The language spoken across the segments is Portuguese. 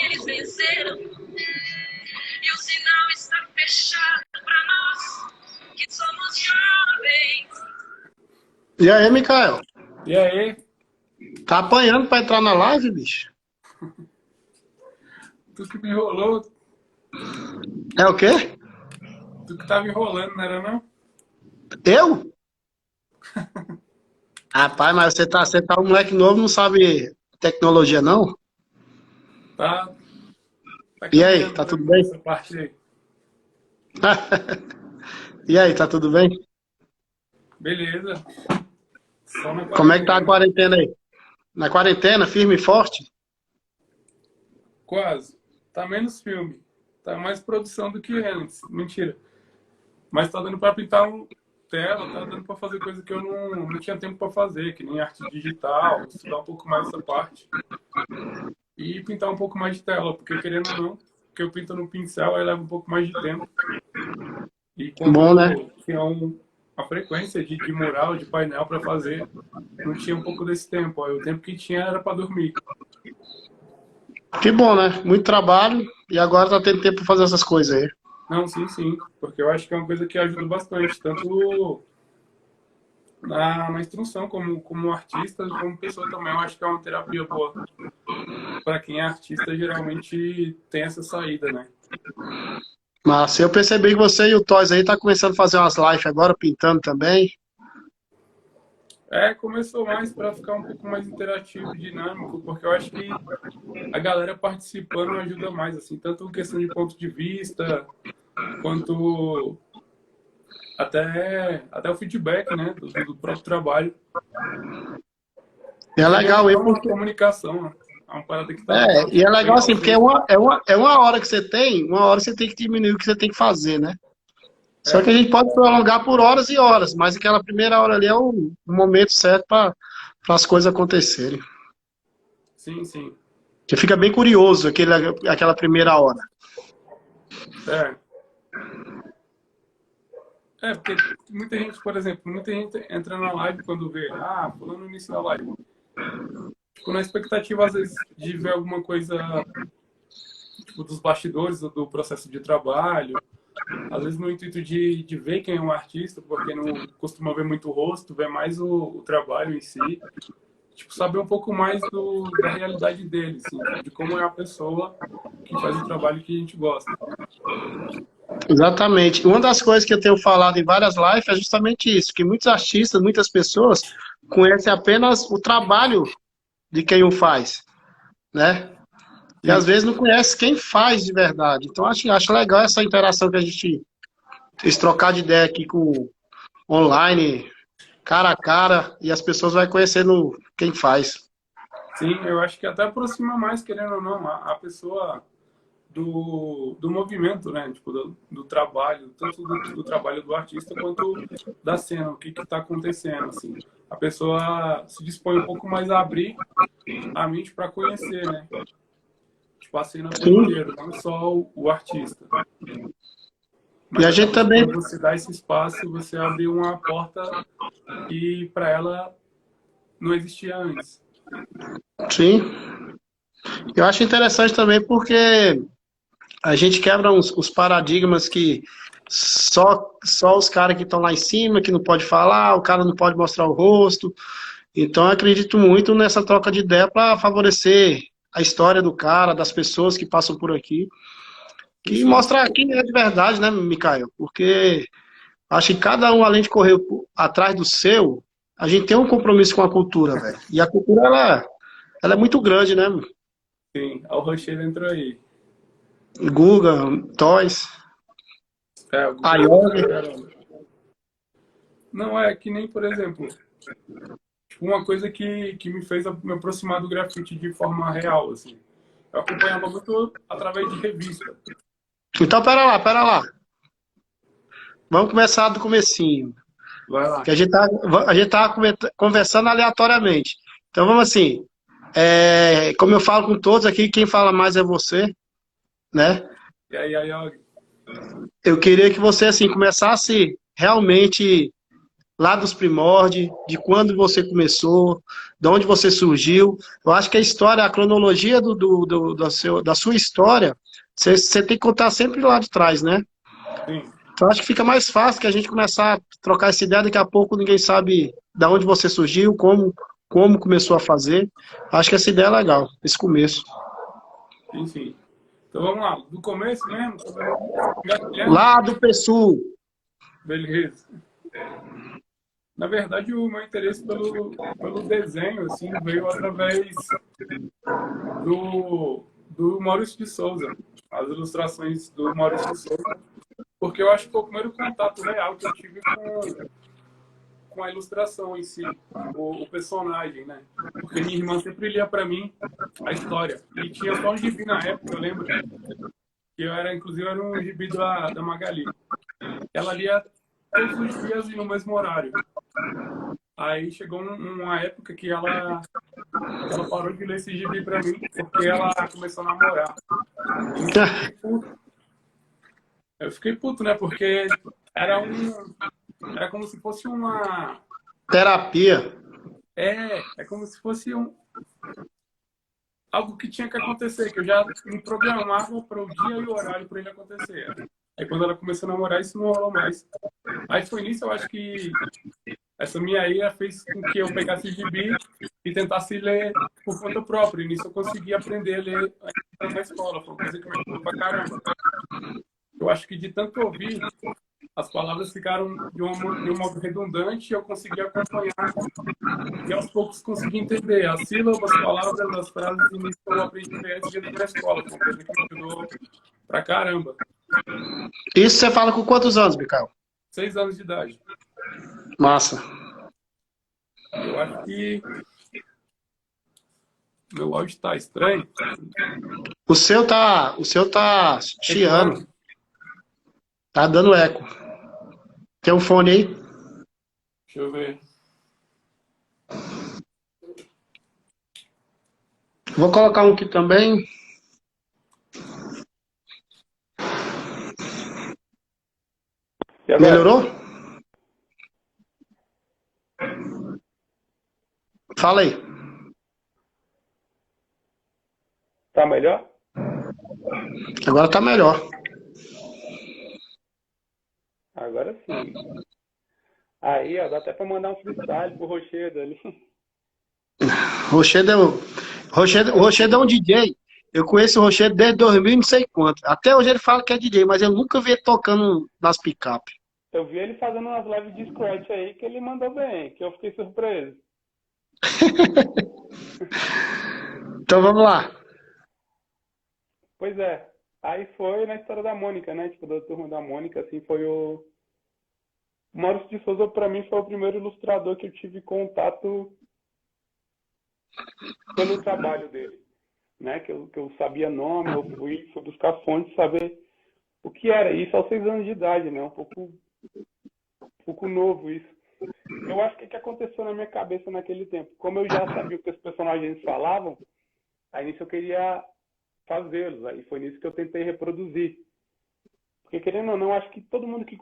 Eles venceram e o sinal está fechado para nós que somos jovens. E aí, Mikael? E aí, Tá apanhando pra entrar na live, bicho? tu que me enrolou, É o quê? tu que tava enrolando, não era não? Eu? Rapaz, mas você tá um moleque novo, não sabe tecnologia, não? Tá, tá E aí, caminhando tá pra tudo mim bem? essa parte aí. E aí, tá tudo bem? Beleza, só na Como é que tá a quarentena. quarentena aí? Na quarentena, firme e forte? Quase. Tá menos filme. Tá mais produção do que antes. Mentira. Mas tá dando pra pintar tela, tá dando pra fazer coisa que eu não tinha tempo pra fazer, que nem arte digital, estudar um pouco mais essa parte. E pintar um pouco mais de tela, porque querendo ou não, que eu pinto no pincel, aí leva um pouco mais de tempo. E Bom, né? quando tinha a frequência de mural, de painel para fazer, não tinha um pouco desse tempo. Aí o tempo que tinha era para dormir. Que bom, né? Muito trabalho e agora tá tendo tempo pra fazer essas coisas aí. Não, sim, sim. Porque eu acho que é uma coisa que ajuda bastante, tanto na instrução como artista e como pessoa também. Eu acho que é uma terapia boa. Para quem é artista, geralmente tem essa saída, né? Mas eu percebi que você e o Toys aí tá começando a fazer umas lives agora, pintando também. É, começou mais para ficar um pouco mais interativo e dinâmico, porque eu acho que a galera participando ajuda mais, assim, tanto questão de ponto de vista, quanto até o feedback, né, do próprio trabalho. E E é querendo legal ou aí não, uma porque comunicação, né? É uma parada que tá e é bem legal assim, porque é presente. uma hora que você tem, uma hora você tem que diminuir o que você tem que fazer, né? Só que É, a gente pode prolongar por horas e horas, mas aquela primeira hora ali é o momento certo para as coisas acontecerem. sim, sim. Você fica bem curioso aquela primeira hora. É, porque muita gente, por exemplo, muita gente entra na live quando vê, fulano iniciou a live. Tipo, na expectativa, às vezes, de ver alguma coisa, tipo, dos bastidores do processo de trabalho, às vezes no intuito de ver quem é um artista, porque não costuma ver muito o rosto, vê mais o trabalho em si. Tipo, saber um pouco mais da realidade dele, assim, de como é a pessoa que faz o trabalho que a gente gosta. Exatamente. Uma das coisas que eu tenho falado em várias lives é justamente isso, que muitos artistas, muitas pessoas conhecem apenas o trabalho de quem o faz, né? E às Sim, vezes não conhece quem faz de verdade. Então acho legal essa interação que a gente fez, trocar de ideia aqui com online, cara a cara, e as pessoas vão conhecendo quem faz. sim, eu acho que até aproxima mais, querendo ou não, a pessoa do movimento, né? Tipo, do trabalho, tanto do trabalho do artista quanto da cena, o que está acontecendo, assim. A pessoa se dispõe um pouco mais a abrir a mente para conhecer, né? Tipo, a cena por Sim. inteiro, não só o artista. E Mas a gente acaba que também, quando você dá esse espaço, você abre uma porta que para ela não existia antes. sim. Eu acho interessante também porque a gente quebra os paradigmas que só os caras que estão lá em cima, que não pode falar, o cara não pode mostrar o rosto. Então, eu acredito muito nessa troca de ideia para favorecer a história do cara, das pessoas que passam por aqui, Sim, que sim. mostra quem é de verdade, né, Mikael? Porque acho que cada um, além de correr atrás do seu, a gente tem um compromisso com a cultura, velho. E a cultura, ela é muito grande, né? Sim, o Rocher entrou aí. Guga, Toys, É, o Google Ayog. pra caramba. Não é que nem, por exemplo, tipo, uma coisa que me fez me aproximar do grafite de forma real, assim. Eu acompanhava muito através de revista. Então, pera lá. Vamos começar do comecinho. Vai lá. Que a gente tá conversando aleatoriamente. Então, vamos assim. Como eu falo com todos aqui, quem fala mais é você, né? E aí, Eu queria que você, assim, começasse realmente lá dos primórdios, de quando você começou, de onde você surgiu. Eu acho que a história, a cronologia da sua história, você tem que contar sempre lá de trás, né? sim. Então acho que fica mais fácil que a gente começar a trocar essa ideia, daqui a pouco ninguém sabe de onde você surgiu, como começou a fazer. Acho que essa ideia é legal, esse começo. Sim, sim. Então vamos lá. Do começo mesmo, engatilhando, Lá do PSUL. beleza. Na verdade, o meu interesse pelo desenho, assim, veio através do Maurício de Souza. As ilustrações do Maurício de Souza. Porque eu acho que foi o primeiro contato real que eu tive com a ilustração em si, o personagem, né? Porque minha irmã sempre lia para mim a história. E tinha só um gibi na época, eu lembro, que inclusive, era um gibi da Magali. Ela lia todos os dias e no mesmo horário. Aí chegou uma época que ela parou de ler esse gibi para mim, porque ela começou a namorar. E nisso eu fiquei puto. Eu fiquei puto, né? Porque era como se fosse uma... Terapia. É como se fosse algo que tinha que acontecer, que eu já me programava para o dia e o horário para ele acontecer. Aí quando ela começou a namorar, isso não rolou mais. Aí foi nisso, eu acho que essa minha ira fez com que eu pegasse o gibi e tentasse ler por conta própria. E nisso eu consegui aprender a ler na escola. Foi uma coisa que me ajudou pra caramba. Eu acho que de tanto ouvir, as palavras ficaram de um modo redundante e eu consegui acompanhar e aos poucos consegui entender as sílabas, as palavras, as frases, e nisso eu aprendi a ler antes de ir pra escola. Foi uma coisa que me ajudou pra caramba. Isso você fala com quantos anos, Micael? 6 anos de idade. Massa. Eu acho que meu áudio está estranho. O seu tá chiando, Ecoando. tá dando eco. Tem um fone aí? Deixa eu ver. Vou colocar um aqui também. E agora? Melhorou? Fala aí. Tá melhor? Agora tá melhor. Agora sim. Aí, ó, dá até pra mandar um freestyle pro Rochedo ali. O Rochedo é um DJ. Eu conheço o Rochedo desde 2000 e não sei quanto. Até hoje ele fala que é DJ, mas eu nunca vi ele tocando nas picape. Eu vi ele fazendo umas lives de scratch aí que ele mandou bem, que eu fiquei surpreso. Então vamos lá. Pois é. Aí foi na história da Mônica, né? Tipo, da turma da Mônica, assim, foi o Maurício de Souza, pra mim, foi o primeiro ilustrador que eu tive contato pelo trabalho dele, né? Que eu sabia nome, eu fui buscar fontes, saber o que era. Isso aos 6 anos de idade, né? Um pouco novo isso. Eu acho que o que aconteceu na minha cabeça naquele tempo, como eu já sabia o que os personagens falavam, aí nisso eu queria fazê-los, aí foi nisso que eu tentei reproduzir. Porque querendo ou não, acho que todo mundo que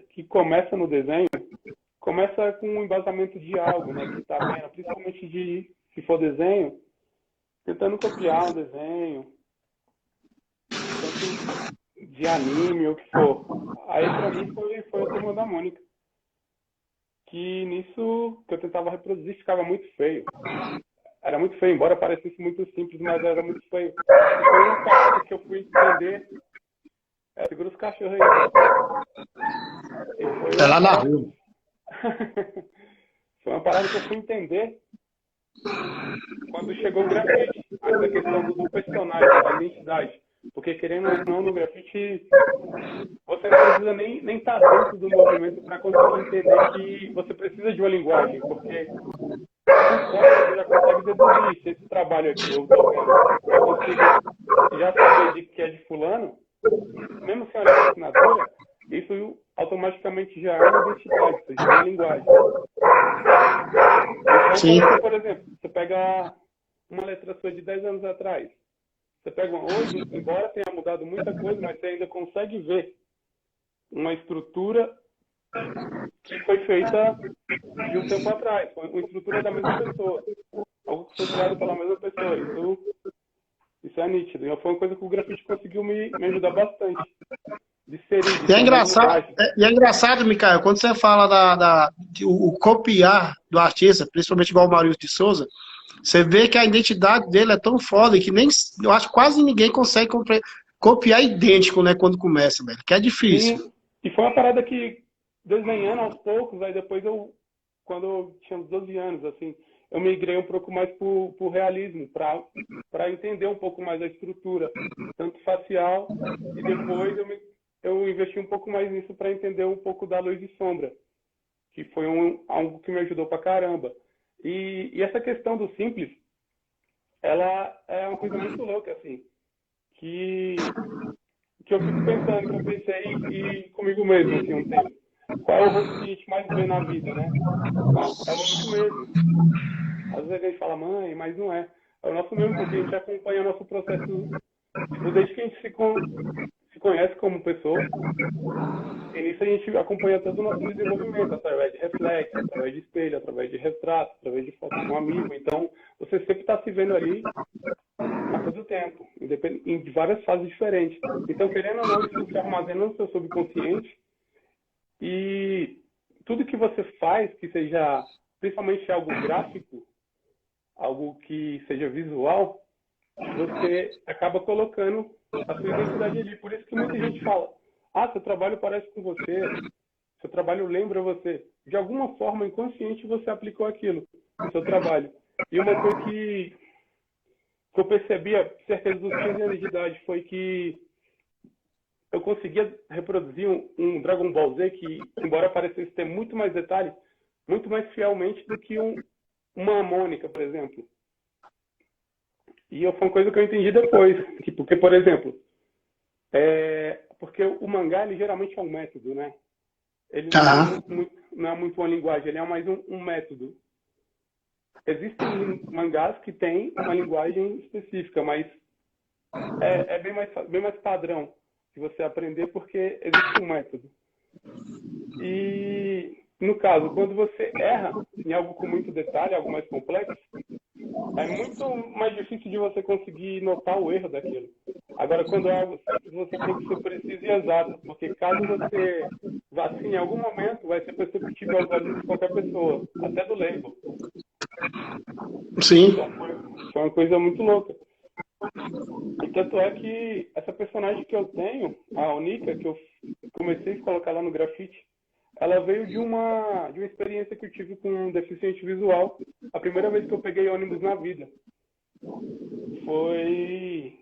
que começa no desenho, começa com um embasamento de algo, né? Que tá vendo, principalmente se for desenho, tentando copiar um desenho, tanto de anime ou o que for. Aí pra mim foi o Turma da Mônica. Que nisso que eu tentava reproduzir ficava muito feio. Era muito feio, embora parecesse muito simples, mas era muito feio. E foi uma parada que eu fui entender. Segura os cachorros aí. É lá na rua. Foi uma parada que eu fui entender quando chegou o grafite. Essa questão do personagem, da identidade. Porque, querendo ou não, no grafite, você não precisa nem estar dentro do movimento para conseguir entender que você precisa de uma linguagem, porque por fora você já consegue deduzir se esse trabalho aqui eu estou vendo, eu consigo já saber de que é de fulano, mesmo sem olhar a assinatura, isso automaticamente já é uma identidade, isso já é uma linguagem. Então, Sim. quando você, por exemplo, você pega uma letra sua de 10 anos atrás, você pega uma hoje, embora tenha mudado muita coisa, mas você ainda consegue ver uma estrutura que foi feita de um tempo atrás, foi uma estrutura da mesma pessoa, algo que foi criado pela mesma pessoa. Isso é nítido. E foi uma coisa que o grafite conseguiu me ajudar bastante. De ser E é engraçado, Micael, quando você fala o copiar do artista, principalmente igual o Maurício de Souza, você vê que a identidade dele é tão foda que nem, eu acho que quase ninguém consegue copiar idêntico, né, quando começa, velho, que é difícil. Sim, e foi uma parada que, desenhando aos poucos, aí depois quando eu tinha uns 12 anos, assim, eu migrei um pouco mais pro realismo, para entender um pouco mais a estrutura, tanto facial, e depois eu investi um pouco mais nisso para entender um pouco da luz e sombra, que foi algo que me ajudou pra caramba. E essa questão do simples, ela é uma coisa muito louca, assim, que eu fico pensando, que eu pensei e comigo mesmo, assim, um tempo. Qual é o rosto que a gente mais vê na vida, né? É o nosso mesmo. Às vezes a gente fala, mãe, mas não é. É o nosso mesmo, porque a gente acompanha o nosso processo, tipo, desde que a gente se conhece como pessoa, e nisso a gente acompanha todo o nosso desenvolvimento, através de reflexo, através de espelho, através de retrato, através de foto com um amigo. Então, você sempre está se vendo ali a todo tempo, em várias fases diferentes. Então, querendo ou não, isso se armazena no seu subconsciente, e tudo que você faz, que seja principalmente algo gráfico, algo que seja visual, você acaba colocando a sua identidade ali. Por isso que muita gente fala, seu trabalho parece com você, seu trabalho lembra você. De alguma forma, inconsciente, você aplicou aquilo no seu trabalho. E uma coisa que eu percebi, a certeza dos 15 anos de idade, foi que eu conseguia reproduzir um Dragon Ball Z que, embora parecesse ter muito mais detalhe, muito mais fielmente do que uma harmônica, por exemplo. E foi uma coisa que eu entendi depois. Porque, por exemplo, porque o mangá, ele geralmente é um método, né? Ele não é muito uma linguagem, ele é mais um método. Existem mangás que têm uma linguagem específica, mas é bem mais padrão de você aprender, porque existe um método. E, no caso, quando você erra em algo com muito detalhe, algo mais complexo, é muito mais difícil de você conseguir notar o erro daquilo. Agora, quando é algo simples, você tem que ser preciso e exato, porque caso você vacile em algum momento, vai ser perceptível aos olhos de qualquer pessoa, até do leigo. Sim. Então, foi uma coisa muito louca. E tanto é que essa personagem que eu tenho, a Onika, que eu comecei a colocar lá no grafite, ela veio de uma experiência que eu tive com um deficiente visual. A primeira vez que eu peguei ônibus na vida foi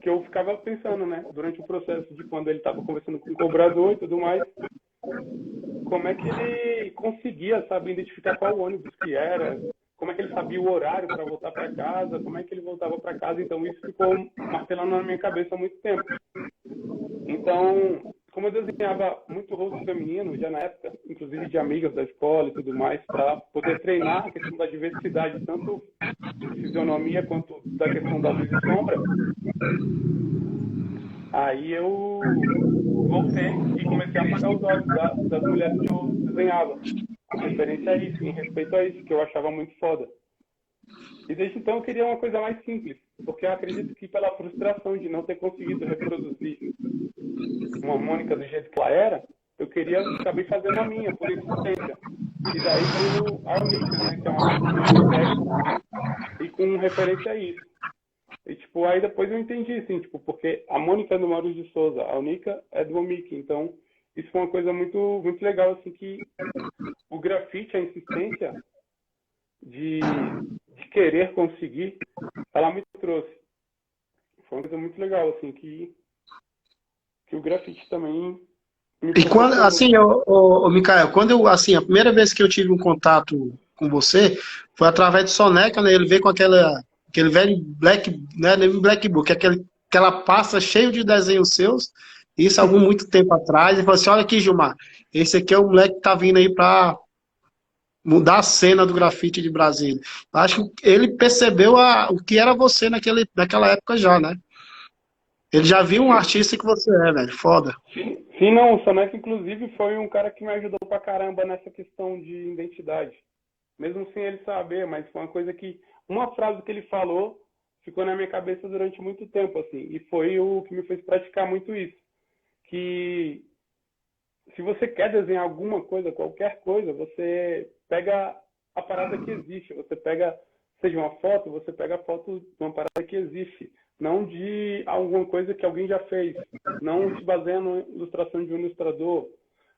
que eu ficava pensando, né, durante o processo de quando ele estava conversando com o cobrador e tudo mais, como é que ele conseguia, sabe, identificar qual ônibus que era, como é que ele sabia o horário para voltar para casa, como é que ele voltava para casa. Então isso ficou martelando na minha cabeça há muito tempo. Então, como eu desenhava muito rosto feminino já na época, inclusive de amigas da escola e tudo mais, para poder treinar a questão da diversidade, tanto de fisionomia quanto da questão da luz e sombra, aí eu voltei e comecei a apagar os olhos das mulheres que eu desenhava, em referência a isso, em respeito a isso, que eu achava muito foda. E desde então eu queria uma coisa mais simples, porque eu acredito que pela frustração de não ter conseguido reproduzir uma harmônica do jeito que ela era, eu acabei fazendo a minha, por insistência. E daí veio a Onika, né, que é uma harmônica e com referência a isso. E, tipo, aí depois eu entendi, assim, tipo, porque a Mônica é do Maurício de Souza, a Onika é do Omiki. Então, isso foi uma coisa muito, muito legal, assim, que o grafite, a insistência de querer conseguir, ela me trouxe. foi uma coisa muito legal, assim, que o grafite também me E quando, proporcionou. assim, Micael, quando eu, assim, a primeira vez que eu tive um contato com você foi através do Soneca, né? Ele veio com aquele velho black, né? Nem black book, aquela pasta cheia de desenhos seus, isso há algum muito tempo atrás, e falou assim, olha aqui, Gilmar, esse aqui é o moleque que tá vindo aí para mudar a cena do grafite de Brasília. Acho que ele percebeu o que era você naquela época já, né? Ele já viu um artista que você é, velho, foda. Sim, não, o Soneca, inclusive, foi um cara que me ajudou pra caramba nessa questão de identidade. Mesmo sem ele saber, mas foi uma coisa que... Uma frase que ele falou ficou na minha cabeça durante muito tempo, assim. E foi o que me fez praticar muito isso. Que se você quer desenhar alguma coisa, qualquer coisa, você pega a parada que existe. Você pega, seja uma foto, você pega a foto de uma parada que existe. Não de alguma coisa que alguém já fez. Não se baseia na ilustração de um ilustrador,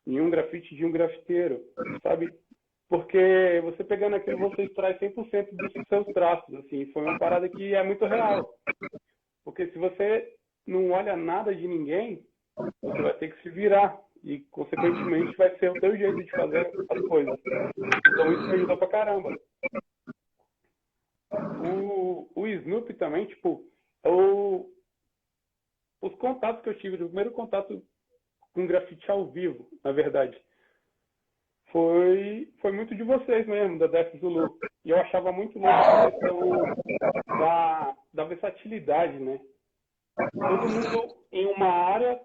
em um grafite de um grafiteiro, sabe? Porque você pegando aquilo, você extrai 100% dos seus traços, assim. Foi uma parada que é muito real. Porque se você não olha nada de ninguém, você vai ter que se virar. E, consequentemente, vai ser o teu jeito de fazer as coisas. Então, isso me ajudou pra caramba. O Snoopy também, tipo, os contatos que eu tive, o primeiro contato com grafite ao vivo, na verdade, foi muito de vocês mesmo, da Def Zulu. E eu achava muito louco a questão da versatilidade, né? Todo mundo em uma área,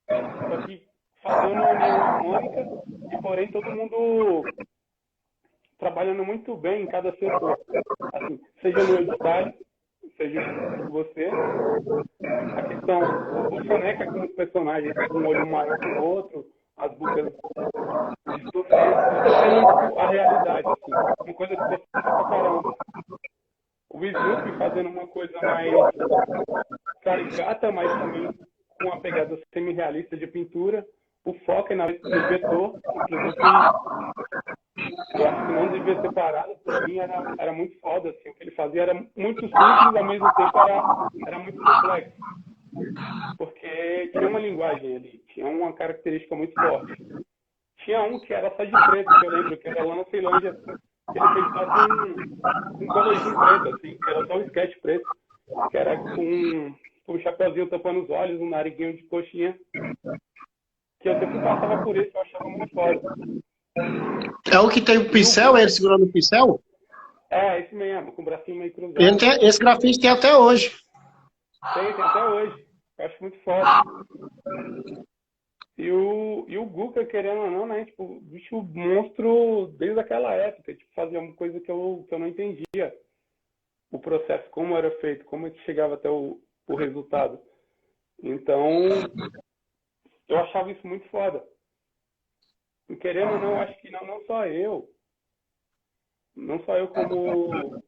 só que fazendo uma união harmônica, e porém todo mundo trabalhando muito bem em cada setor. Assim, seja no detalhe, seja você, a questão, o Soneca com os personagens, um olho maior que o outro, as bocas diferentes, isso é a realidade, assim, uma coisa que você fica pra caramba. O Snoopy fazendo uma coisa mais caricata, mas também com uma pegada semi-realista de pintura. O foco é no vetor, inclusive eu acho que não devia ser parado, por mim era muito foda, assim, o que ele fazia era muito simples, ao mesmo tempo era muito complexo, porque tinha uma linguagem ali, tinha uma característica muito forte. Tinha um que era só de preto, que eu lembro, que era lá na Ceilândia, que ele fez só com colorzinho preto, assim, que era só um sketch preto, que era com um chapeuzinho tampando os olhos, um nariguinho de coxinha, que eu sempre passava por isso, eu achava muito foda. É o que tem o pincel, ele segurando o pincel? É, esse mesmo, com o bracinho meio cruzado. Esse grafite tem até hoje. Tem até hoje. Eu acho muito foda. E o Guka, querendo ou não, né? Tipo, bicho monstro desde aquela época. Tipo, fazia uma coisa que eu não entendia. O processo, como era feito, como é que chegava até o resultado. Então, eu achava isso muito foda. E querendo ou não, acho que não só eu, como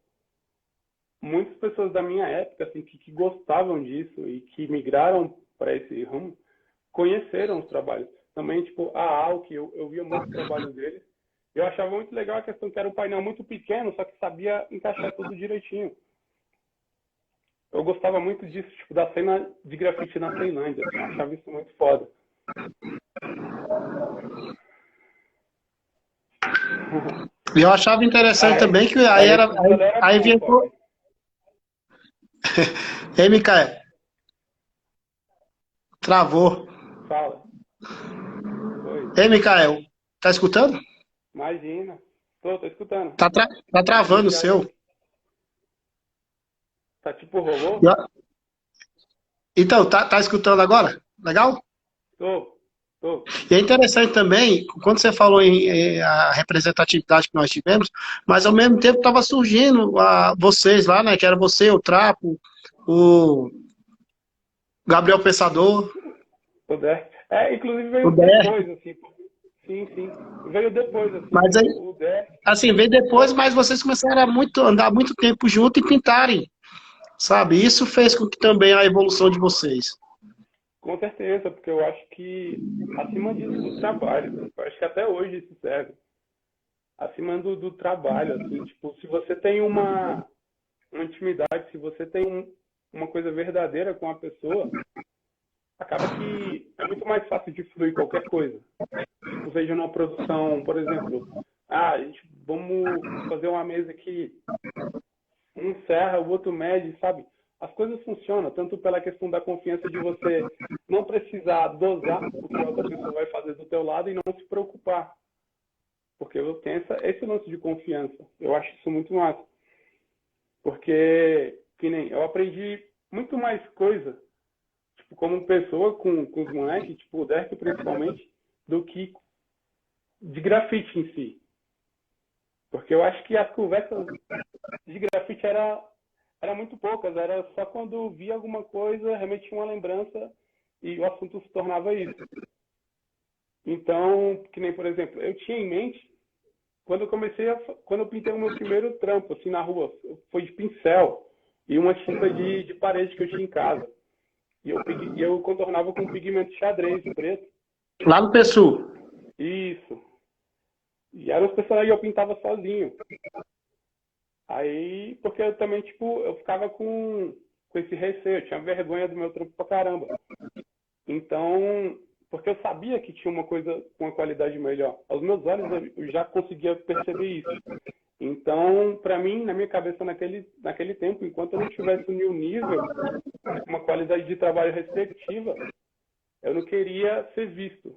muitas pessoas da minha época, assim, que gostavam disso e que migraram para esse ramo, conheceram os trabalhos. Também, tipo, a Alck, eu via muitos trabalhos deles. Eu achava muito legal a questão que era um painel muito pequeno, só que sabia encaixar tudo direitinho. Eu gostava muito disso, tipo, da cena de grafite na Ceilândia. Assim, eu achava isso muito foda. E eu achava interessante também que aí vinha. Ei, Micael. Travou. Fala. Oi. Ei, Micael. Tá escutando? Imagina. Tô escutando. Tá travando o seu. Tá tipo rolou? Então, tá escutando agora? Legal? Tô. E é interessante também, quando você falou em a representatividade que nós tivemos, mas ao mesmo tempo estava surgindo vocês lá, né? Que era você, o Trapo, o Gabriel Pensador. O Der. Inclusive veio depois, assim. Sim. Veio depois, assim. Mas aí, o Der. assim, veio depois, mas vocês começaram a andar muito tempo junto e pintarem, sabe? Isso fez com que também a evolução de vocês. Com certeza, porque eu acho que acima disso do trabalho, eu acho que até hoje isso serve. Acima do trabalho, assim, tipo, se você tem uma intimidade, se você tem uma coisa verdadeira com a pessoa, acaba que é muito mais fácil de fluir qualquer coisa. Ou seja, numa produção, por exemplo, vamos fazer uma mesa aqui, um serra, o outro mede, sabe? As coisas funcionam, tanto pela questão da confiança de você não precisar dosar o que a outra pessoa vai fazer do teu lado e não se preocupar. Porque eu tenho esse lance de confiança. Eu acho isso muito massa. Porque, que nem, eu aprendi muito mais coisa, tipo, como pessoa com os moleques, tipo, o Derek principalmente, do que de grafite em si. Porque eu acho que as conversas de grafite era muito poucas, era só quando via alguma coisa, remetia uma lembrança e o assunto se tornava isso. Então, que nem, por exemplo, eu tinha em mente, quando eu pintei o meu primeiro trampo, assim, na rua, foi de pincel e uma tinta de parede que eu tinha em casa. E eu contornava com pigmento xadrez, preto. Lá no PSU. Isso. E eram os personagens que eu pintava sozinho. Aí, porque eu também, tipo, eu ficava com esse receio, eu tinha vergonha do meu trampo pra caramba. Então, porque eu sabia que tinha uma coisa com uma qualidade melhor. Aos meus olhos eu já conseguia perceber isso. Então, pra mim, na minha cabeça naquele tempo, enquanto eu não tivesse um nível, uma qualidade de trabalho respectiva, eu não queria ser visto.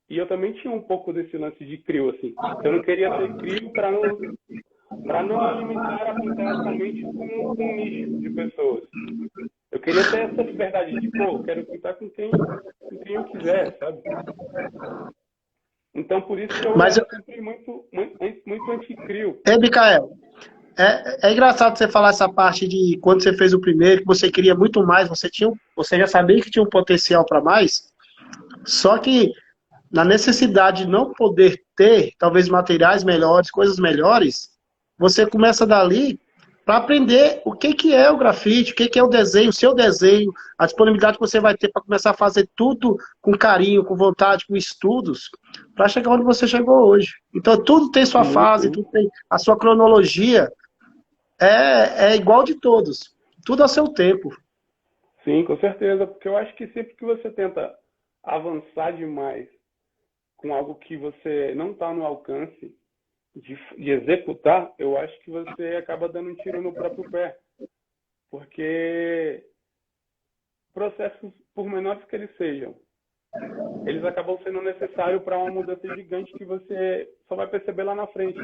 E eu também tinha um pouco desse lance de crio, assim. Eu não queria ser crio para não alimentar a pintar somente com um nicho de pessoas. Eu queria ter essa liberdade de, pô, eu quero pintar com quem eu quiser, sabe? Então, por isso que eu Mas, era sempre muito anti-crio. Micael, é engraçado você falar essa parte de quando você fez o primeiro, que você queria muito mais, você já sabia que tinha um potencial para mais, só que na necessidade de não poder ter, talvez, materiais melhores, coisas melhores, você começa dali para aprender o que é o grafite, o que é o desenho, o seu desenho, a disponibilidade que você vai ter para começar a fazer tudo com carinho, com vontade, com estudos, para chegar onde você chegou hoje. Então, tudo tem sua fase, tudo tem a sua cronologia, é igual de todos. Tudo ao seu tempo. Sim, com certeza, porque eu acho que sempre que você tenta avançar demais com algo que você não está no alcance de executar, eu acho que você acaba dando um tiro no próprio pé. Porque processos, por menores que eles sejam, eles acabam sendo necessários para uma mudança gigante que você só vai perceber lá na frente.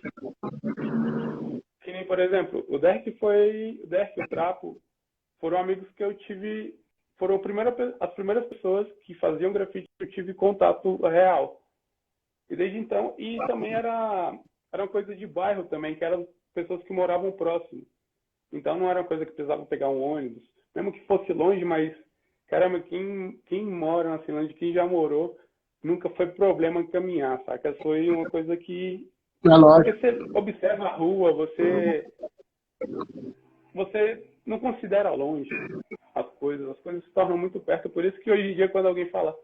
Que nem, por exemplo, o Derek e o Trapo foram amigos que eu tive, foram as primeiras pessoas que faziam grafite que eu tive contato real. E desde então, e também era uma coisa de bairro também, que eram pessoas que moravam próximo. Então não era uma coisa que precisava pegar um ônibus, mesmo que fosse longe, mas, caramba, quem mora na cidade, quem já morou, nunca foi problema caminhar, saca? Foi uma coisa que... É lógico. Porque você observa a rua, você não considera longe as coisas se tornam muito perto. Por isso que hoje em dia, quando alguém fala,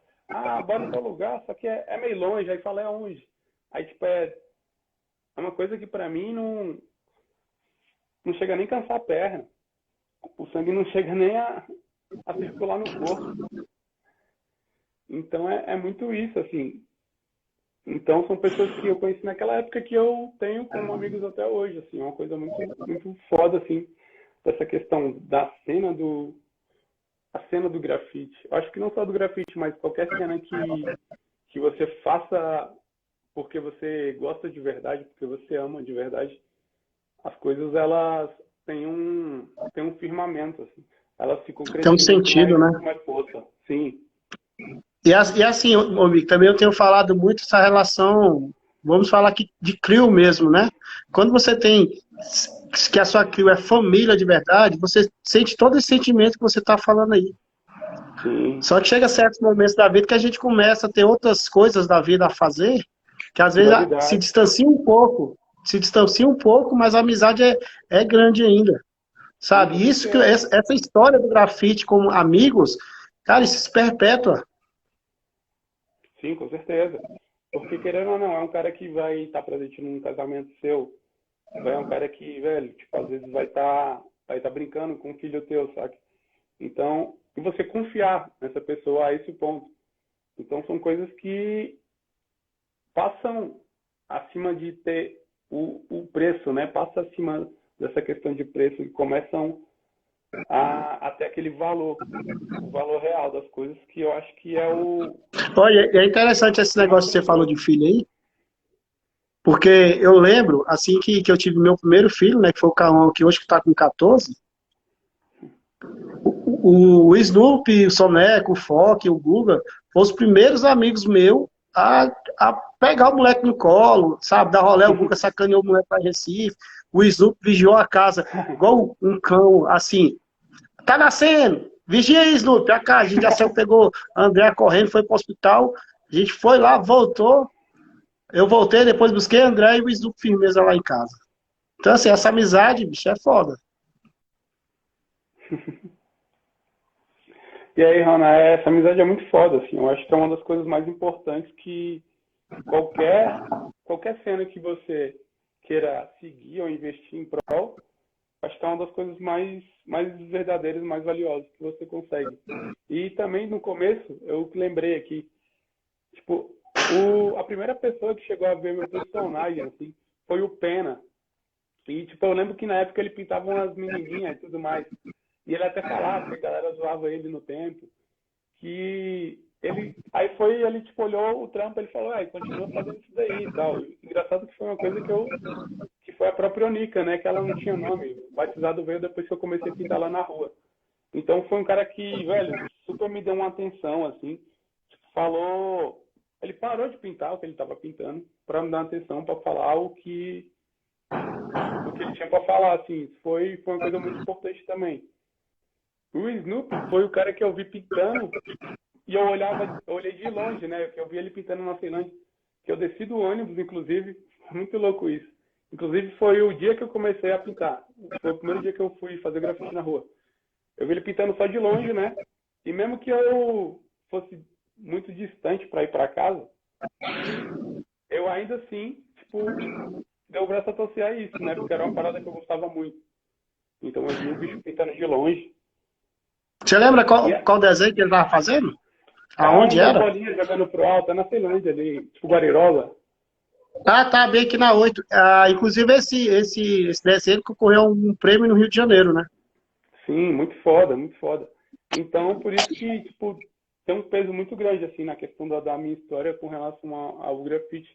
bora em tal lugar, só que é meio longe, aí fala, é onde? Aí, tipo, é uma coisa que pra mim não chega nem a cansar a perna. O sangue não chega nem a circular no corpo. Então, é muito isso, assim. Então, são pessoas que eu conheci naquela época que eu tenho como amigos até hoje, assim. É uma coisa muito, muito foda, assim, dessa questão da cena do grafite. Eu acho que não só do grafite, mas qualquer cena que você faça porque você gosta de verdade, porque você ama de verdade, as coisas, elas têm um firmamento, assim. Elas ficam crescendo. Tem um sentido, né? Mais força. Sim. E assim, Mico, também eu tenho falado muito essa relação, vamos falar aqui de crio mesmo, né? Quando você tem, que a sua crio é família de verdade, você sente todo esse sentimento que você está falando aí. Sim. Só que chega a certos momentos da vida que a gente começa a ter outras coisas da vida a fazer, que às vezes se distancia um pouco, mas a amizade é grande ainda, sabe? E isso que essa história do grafite como amigos, cara, isso se perpetua. Sim, com certeza. Porque, querendo ou não, é um cara que vai estar presente num casamento seu, é um cara que, velho, tipo, às vezes vai estar brincando com o filho teu, sabe? Então, e você confiar nessa pessoa a esse ponto. Então, são coisas que passam acima de ter o preço, né? Passa acima dessa questão de preço e começam a ter aquele valor, o valor real das coisas, que eu acho que é o... Olha, é interessante esse negócio que você falou de filho aí, porque eu lembro, assim que eu tive meu primeiro filho, né, que foi o Cauã, que hoje está com 14, o Snoopy, o Soneca, o Foque, o Guga, foram os primeiros amigos meus a pegar o moleque no colo, sabe, dar rolé, o Guga sacaneou o moleque para Recife, o Snoopy vigiou a casa igual um cão, assim, tá nascendo, vigia aí, Snoopy, a casa, a gente já saiu, pegou a André correndo, foi pro hospital, a gente foi lá, voltou, eu voltei, depois busquei a André e o Snoopy firmeza lá em casa. Então, assim, essa amizade, bicho, é foda. E aí, Rana, essa amizade é muito foda, assim. Eu acho que é uma das coisas mais importantes que qualquer cena que você queira seguir ou investir em prol, acho que é uma das coisas mais verdadeiras, mais valiosas que você consegue. E também, no começo, eu lembrei aqui, tipo, a primeira pessoa que chegou a ver meu personagem, assim, foi o Pena. E, tipo, eu lembro que na época ele pintava umas menininhas e tudo mais. E ele até falava, que a galera zoava ele no tempo, que ele tipo, olhou o trampo, ele falou, continua fazendo isso daí e tal. Engraçado que foi uma coisa que foi a própria Onica, né, que ela não tinha nome. O batizado veio depois que eu comecei a pintar lá na rua. Então foi um cara que, velho, super me deu uma atenção, assim, tipo, falou, ele parou de pintar o que ele estava pintando para me dar uma atenção, para falar o que ele tinha para falar, assim. Foi uma coisa muito importante também. O Snoopy foi o cara que eu vi pintando e eu olhei de longe, né? Eu vi ele pintando na Finlândia, que eu desci do ônibus, inclusive, muito louco isso. Inclusive foi o dia que eu comecei a pintar. Foi o primeiro dia que eu fui fazer grafite na rua. Eu vi ele pintando só de longe, né? E mesmo que eu fosse muito distante para ir para casa, eu ainda assim, tipo, deu o braço a torcer a isso, né? Porque era uma parada que eu gostava muito. Então eu vi o bicho pintando de longe. Você lembra qual desenho que ele tava fazendo? Aonde Umas era? bolinhas jogando pro alto, é na Finlândia ali, tipo Guarirola. Ah, tá, bem aqui na 8. Ah, inclusive, esse desenho concorreu a um prêmio no Rio de Janeiro, né? Sim, muito foda, muito foda. Então, por isso que, tipo, tem um peso muito grande, assim, na questão da minha história com relação ao grafite.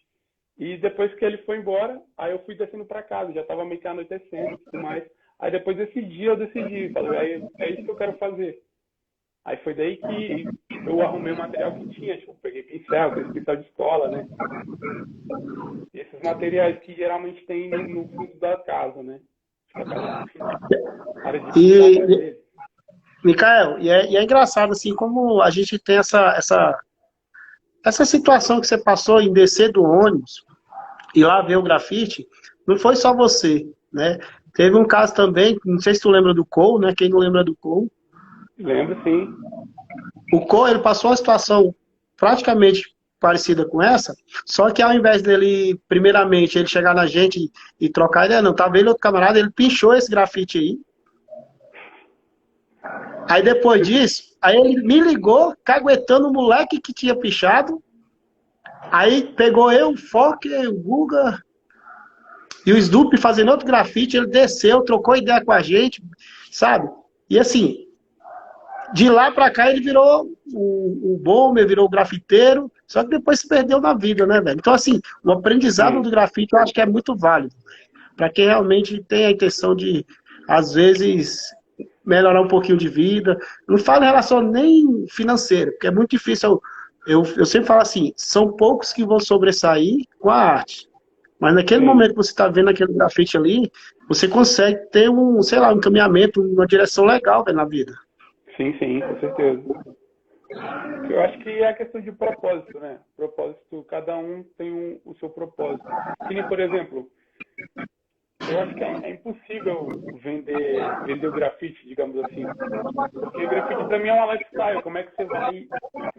E depois que ele foi embora, aí eu fui descendo pra casa, já tava meio que anoitecendo e tudo mais. Aí depois desse dia eu decidi, falei, aí é isso que eu quero fazer. Aí foi daí que eu arrumei o material que tinha, tipo, peguei pincel, aquele pincel de escola, né? E esses materiais que geralmente tem no fundo da casa, né? Área de pintar E, atrás dele. Micael, e é engraçado, assim, como a gente tem essa situação que você passou em descer do ônibus e lá ver o grafite, não foi só você, né? Teve um caso também, não sei se tu lembra do Cole, né? Quem não lembra do Cole? Lembro, sim. O Cole, ele passou uma situação praticamente parecida com essa, só que ao invés dele, primeiramente, ele chegar na gente e trocar ideia, não, tava ele outro camarada, ele pinchou esse grafite aí. Aí depois disso, aí ele me ligou, caguetando o moleque que tinha pichado. Aí pegou eu, o Foque, o Guga e o Snoopy fazendo outro grafite, ele desceu, trocou ideia com a gente, sabe? E assim, de lá pra cá ele virou o bomber, virou o grafiteiro, só que depois se perdeu na vida, né, velho? Então, assim, o aprendizado do grafite eu acho que é muito válido. Pra quem realmente tem a intenção de, às vezes, melhorar um pouquinho de vida. Não falo em relação nem financeira, porque é muito difícil. Eu sempre falo assim, são poucos que vão sobressair com a arte. Mas naquele Sim, momento que você está vendo aquele grafite ali, você consegue ter um, sei lá, um encaminhamento, uma direção legal, velho, na vida. sim, sim, com certeza. Eu acho que é a questão de propósito, né? Propósito, cada um tem o seu propósito. Que nem, por exemplo, eu acho que é impossível vender o grafite, digamos assim. Porque grafite para mim é uma lifestyle. Como é que você vai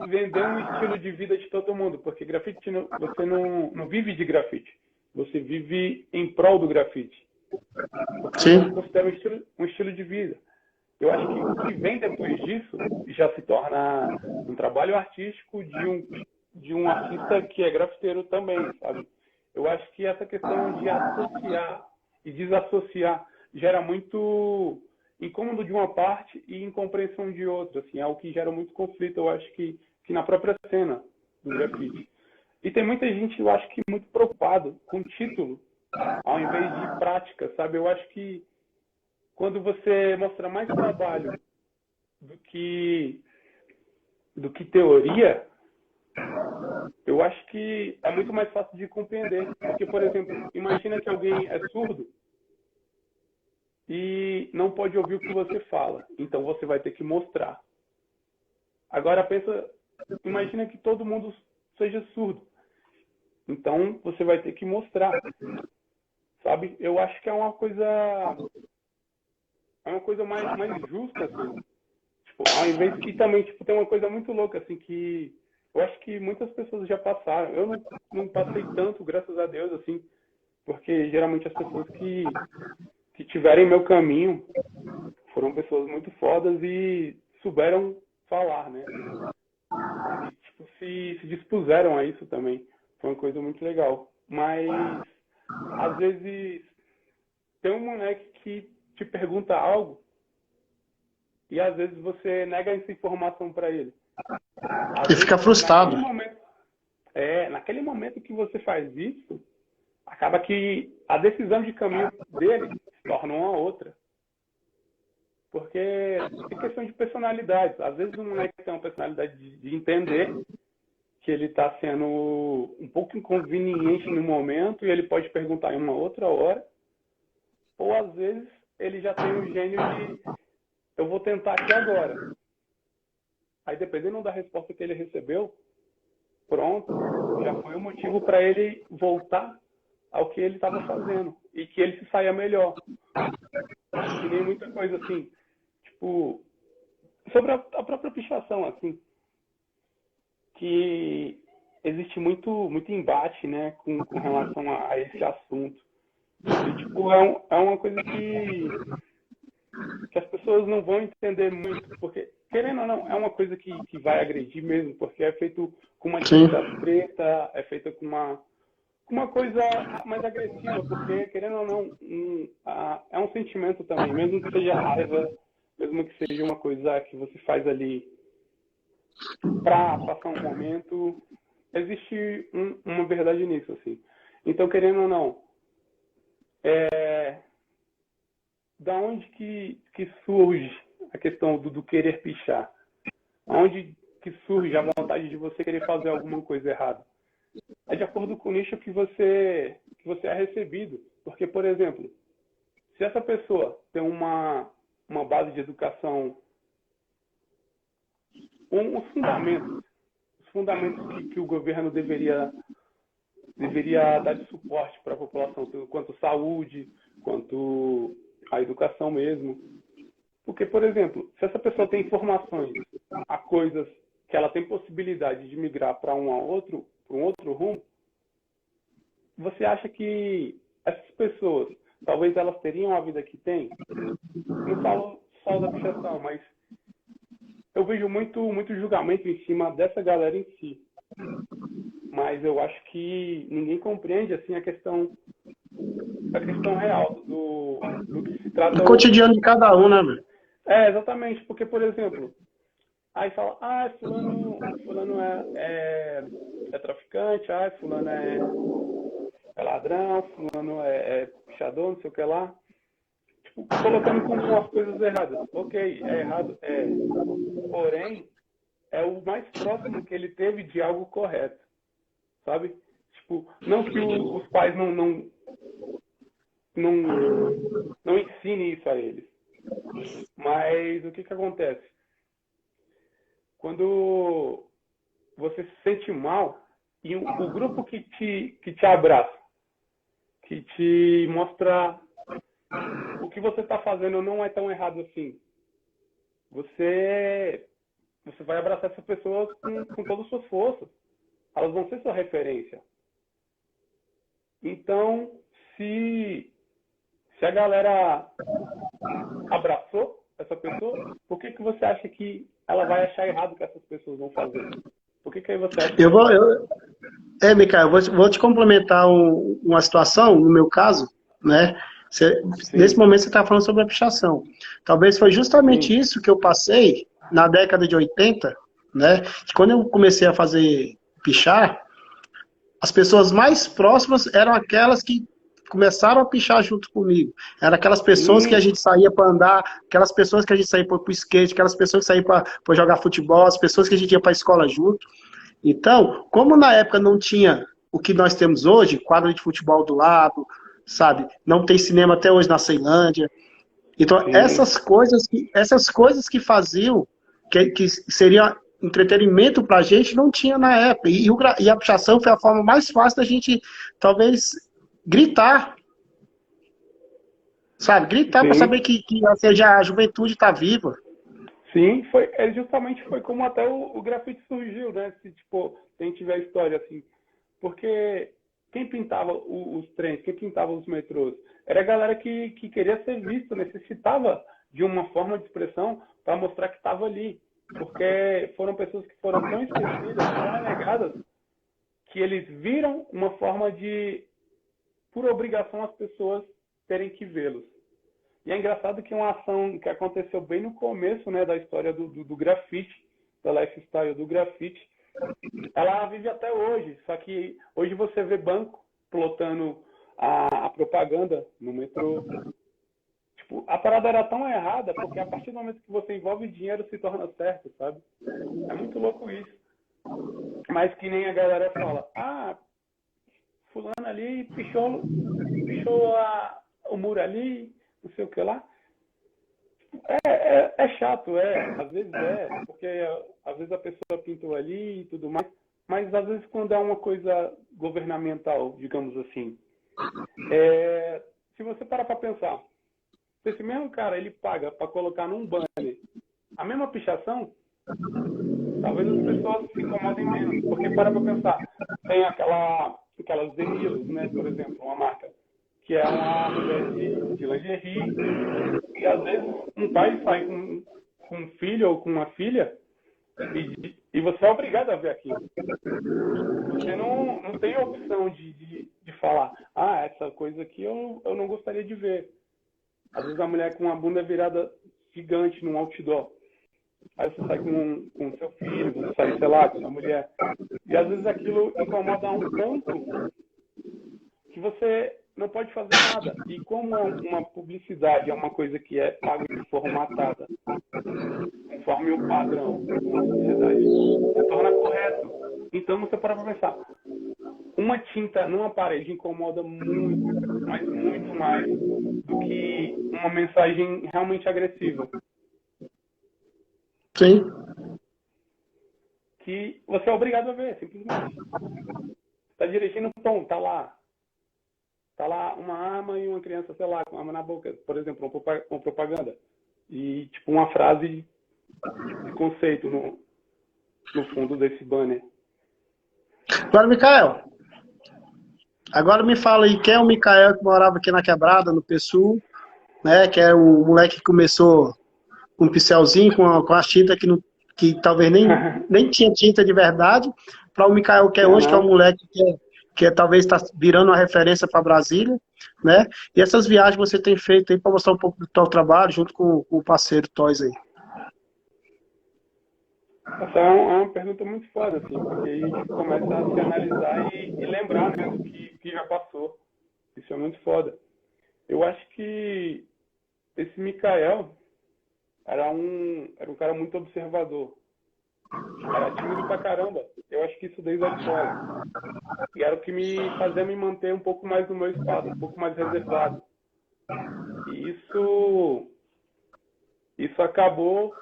vender um estilo de vida de todo mundo? Porque grafite, você não vive de grafite. Você vive em prol do grafite. Porque eu Sim. considero um estilo de vida. eu acho que o que vem depois disso já se torna um trabalho artístico de um artista que é grafiteiro também, sabe? Eu acho que essa questão de associar e desassociar gera muito incômodo de uma parte e incompreensão de outra, assim, é o que gera muito conflito, eu acho que na própria cena do grafite. E tem muita gente, eu acho que muito preocupado com o título, ao invés de prática, sabe? Eu acho que quando você mostra mais trabalho do que teoria, eu acho que é muito mais fácil de compreender. Porque, por exemplo, imagina que alguém é surdo e não pode ouvir o que você fala. Então você vai ter que mostrar. Agora imagina que todo mundo seja surdo. Então você vai ter que mostrar. Sabe? Eu acho que é uma coisa mais justa, assim. Tipo, ao invés que também, tipo, tem uma coisa muito louca, assim, que eu acho que muitas pessoas já passaram. Eu não passei tanto, graças a Deus, assim, porque geralmente as pessoas que tiverem meu caminho foram pessoas muito fodas e souberam falar, né? E, tipo, se dispuseram a isso também. Foi uma coisa muito legal. Mas, às vezes, tem um moleque que te pergunta algo e às vezes você nega essa informação para ele. E fica frustrado. Naquele momento que você faz isso, acaba que a decisão de caminho dele se torna uma outra. Porque é questão de personalidade. Às vezes o moleque tem uma personalidade de entender que ele está sendo um pouco inconveniente no momento e ele pode perguntar em uma outra hora. Ou às vezes ele já tem o gênio de eu vou tentar aqui agora. Aí dependendo da resposta que ele recebeu, pronto, já foi o motivo para ele voltar ao que ele estava fazendo e que ele se saia melhor. Que nem muita coisa assim, tipo, sobre a própria pichação, assim, que existe muito embate, né, com relação a esse assunto. E, tipo, é uma coisa que as pessoas não vão entender muito, porque, querendo ou não, é uma coisa que vai agredir mesmo, porque é feito com uma tinta preta, é feita com uma coisa mais agressiva, porque, querendo ou não, é um sentimento também, mesmo que seja raiva, mesmo que seja uma coisa que você faz ali para passar um momento, existe uma verdade nisso, assim. Então, querendo ou não, da onde que surge a questão do querer pichar? Onde que surge a vontade de você querer fazer alguma coisa errada? É de acordo com o nicho que você é recebido. Porque, por exemplo, se essa pessoa tem uma base de educação, os fundamentos que o governo deveria dar de suporte para a população, quanto saúde, quanto a educação mesmo. Porque, por exemplo, se essa pessoa tem informações a coisas que ela tem possibilidade de migrar para um outro rumo, você acha que essas pessoas, talvez elas teriam a vida que têm? Não falo só da pichação, mas eu vejo muito julgamento em cima dessa galera em si. Mas eu acho que ninguém compreende assim a questão real do que se trata. O cotidiano de cada um, né, velho? Exatamente, porque, por exemplo, aí fala, fulano é traficante, fulano é ladrão, fulano é pichador, não sei o que lá. Tipo, colocando como umas coisas erradas. Ok, é errado, porém, é o mais próximo que ele teve de algo correto, sabe? Tipo, não que os pais não ensinem isso a eles. Mas o que acontece? Quando você se sente mal e o grupo que te abraça, que te mostra o que você está fazendo não é tão errado assim, você vai abraçar essas pessoas com todas as suas forças. Elas vão ser sua referência. Então, se a galera abraçou essa pessoa, por que que você acha que ela vai achar errado o que essas pessoas vão fazer? Por que que aí você acha que... Micael, vou te complementar uma situação, no meu caso, né? Nesse Sim, momento você está falando sobre a pichação. Talvez foi justamente sim, isso que eu passei na década de 80, né? Que quando eu comecei a fazer pichar, as pessoas mais próximas eram aquelas que começaram a pichar junto comigo. Eram aquelas pessoas que a sim, gente saía para andar, aquelas pessoas que a gente saía para o skate, aquelas pessoas que saíam para jogar futebol, as pessoas que a gente ia para a escola junto. Então, como na época não tinha o que nós temos hoje, quadra de futebol do lado, sabe? Não tem cinema até hoje na Ceilândia. Então, sim, essas coisas que faziam, que seria entretenimento para a gente, não tinha na época. E a pichação foi a forma mais fácil da gente, talvez, gritar, sabe? Gritar para saber sim. que ou seja, a juventude está viva. Sim, justamente foi como até o grafite surgiu, né? Se, tipo, a gente vê a história assim. Porque quem pintava os trens, quem pintava os metrôs, era a galera que queria ser vista, necessitava de uma forma de expressão para mostrar que estava ali. Porque foram pessoas que foram tão esquecidas, tão renegadas, que eles viram uma forma de, por obrigação, as pessoas terem que vê-los. E é engraçado que uma ação que aconteceu bem no começo, né, da história do grafite, da lifestyle do grafite, ela vive até hoje. Só que hoje você vê banco plotando a propaganda no metrô. Tipo, a parada era tão errada porque a partir do momento que você envolve dinheiro se torna certo, sabe? É muito louco isso. Mas que nem a galera fala, fulano ali pichou o muro ali, não sei o que lá. É chato, às vezes porque às vezes a pessoa pintou ali e tudo mais, mas às vezes quando é uma coisa governamental, digamos assim, se você parar para pensar, se esse mesmo cara ele paga para colocar num banner a mesma pichação, talvez as pessoas se incomodem menos, porque para pensar, tem aquelas Demilos, né, por exemplo, uma marca, que é uma mulher de lingerie, e às vezes um pai sai com um filho ou com uma filha e você é obrigado a ver aquilo. Você não tem a opção de falar, essa coisa aqui eu não gostaria de ver. Às vezes a mulher com uma bunda virada gigante num outdoor. Aí você sai com seu filho, você sai, sei lá, com sua mulher. E às vezes aquilo incomoda a um ponto que você não pode fazer nada. E como uma publicidade é uma coisa que é paga e formatada, conforme o padrão de uma sociedade, se torna correto. Então você para pensar, uma tinta numa parede incomoda muito, mas muito mais do que uma mensagem realmente agressiva. Sim. Que você é obrigado a ver, simplesmente. Está dirigindo um tom, tá lá uma arma e uma criança, sei lá, com a arma na boca, por exemplo, uma propaganda. E, tipo, uma frase de conceito no fundo desse banner. Agora, Micael, agora me fala aí, quem é o Micael que morava aqui na Quebrada, no PSU, né? Que é o moleque que começou com um pincelzinho, com a tinta que talvez nem tinha tinta de verdade, para o Micael que é Tinha hoje, que é um não. moleque talvez está virando uma referência para Brasília, né? E essas viagens que você tem feito aí para mostrar um pouco do teu trabalho junto com o parceiro Toys aí. Essa é uma pergunta muito foda, assim, porque aí a gente começa a se analisar e lembrar, né, do que já passou. Isso é muito foda. Eu acho que esse Mikael era um cara muito observador. Era tímido pra caramba. Eu acho que isso desde a escola. E era o que me fazia me manter um pouco mais no meu espaço, um pouco mais reservado. E isso acabou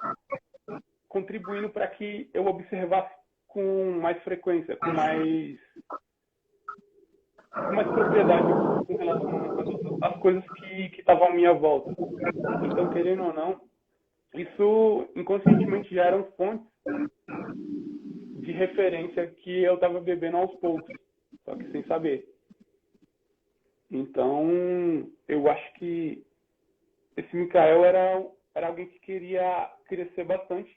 contribuindo para que eu observasse com mais frequência, com mais propriedade com relação às coisas que estavam à minha volta. Então, querendo ou não, isso inconscientemente já eram fontes de referência que eu estava bebendo aos poucos, só que sem saber. Então, eu acho que esse Mikael era era alguém que queria crescer bastante,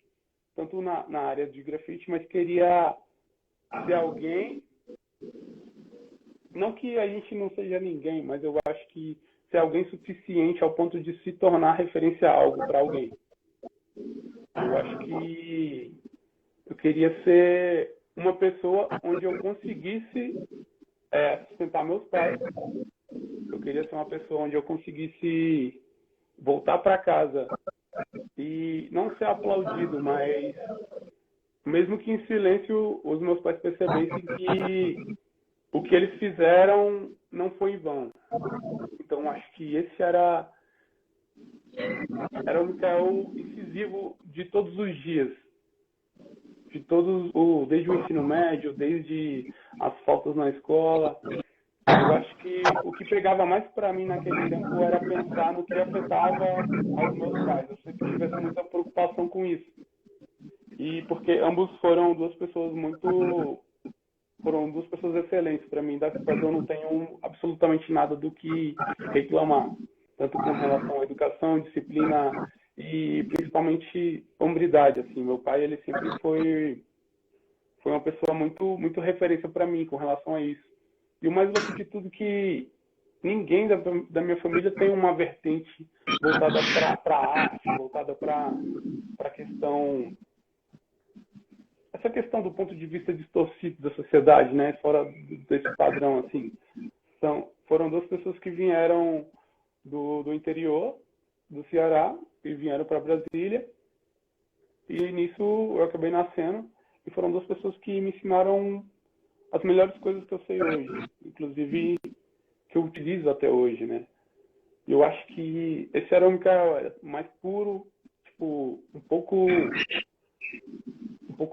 tanto na área de grafite, mas queria ser alguém, não que a gente não seja ninguém, mas eu acho que ser alguém suficiente ao ponto de se tornar referência a algo para alguém. Eu acho que eu queria ser uma pessoa onde eu conseguisse sustentar meus pais. Eu queria ser uma pessoa onde eu conseguisse voltar para casa e não ser aplaudido, mas mesmo que em silêncio os meus pais percebessem que o que eles fizeram não foi em vão. Então acho que esse era o Mikael incisivo de todos os dias, desde o ensino médio, desde as faltas na escola. Eu acho que o que pegava mais para mim naquele tempo era pensar no que afetava aos meus pais. Eu sempre tive muita preocupação com isso. E porque ambos foram duas pessoas excelentes para mim, das quais eu não tenho absolutamente nada do que reclamar, tanto com relação à educação, disciplina e principalmente hombridade. Assim, meu pai ele sempre foi uma pessoa muito referência para mim com relação a isso. E o mais louco de tudo é que ninguém da minha família tem uma vertente voltada para a arte, voltada para a questão, essa questão do ponto de vista distorcido da sociedade, né? Fora desse padrão, assim. Foram duas pessoas que vieram do interior, do Ceará, e vieram para Brasília. E nisso eu acabei nascendo. E foram duas pessoas que me ensinaram as melhores coisas que eu sei hoje, inclusive que eu utilizo até hoje, né? Eu acho que esse era o Mikael mais puro, tipo, um pouco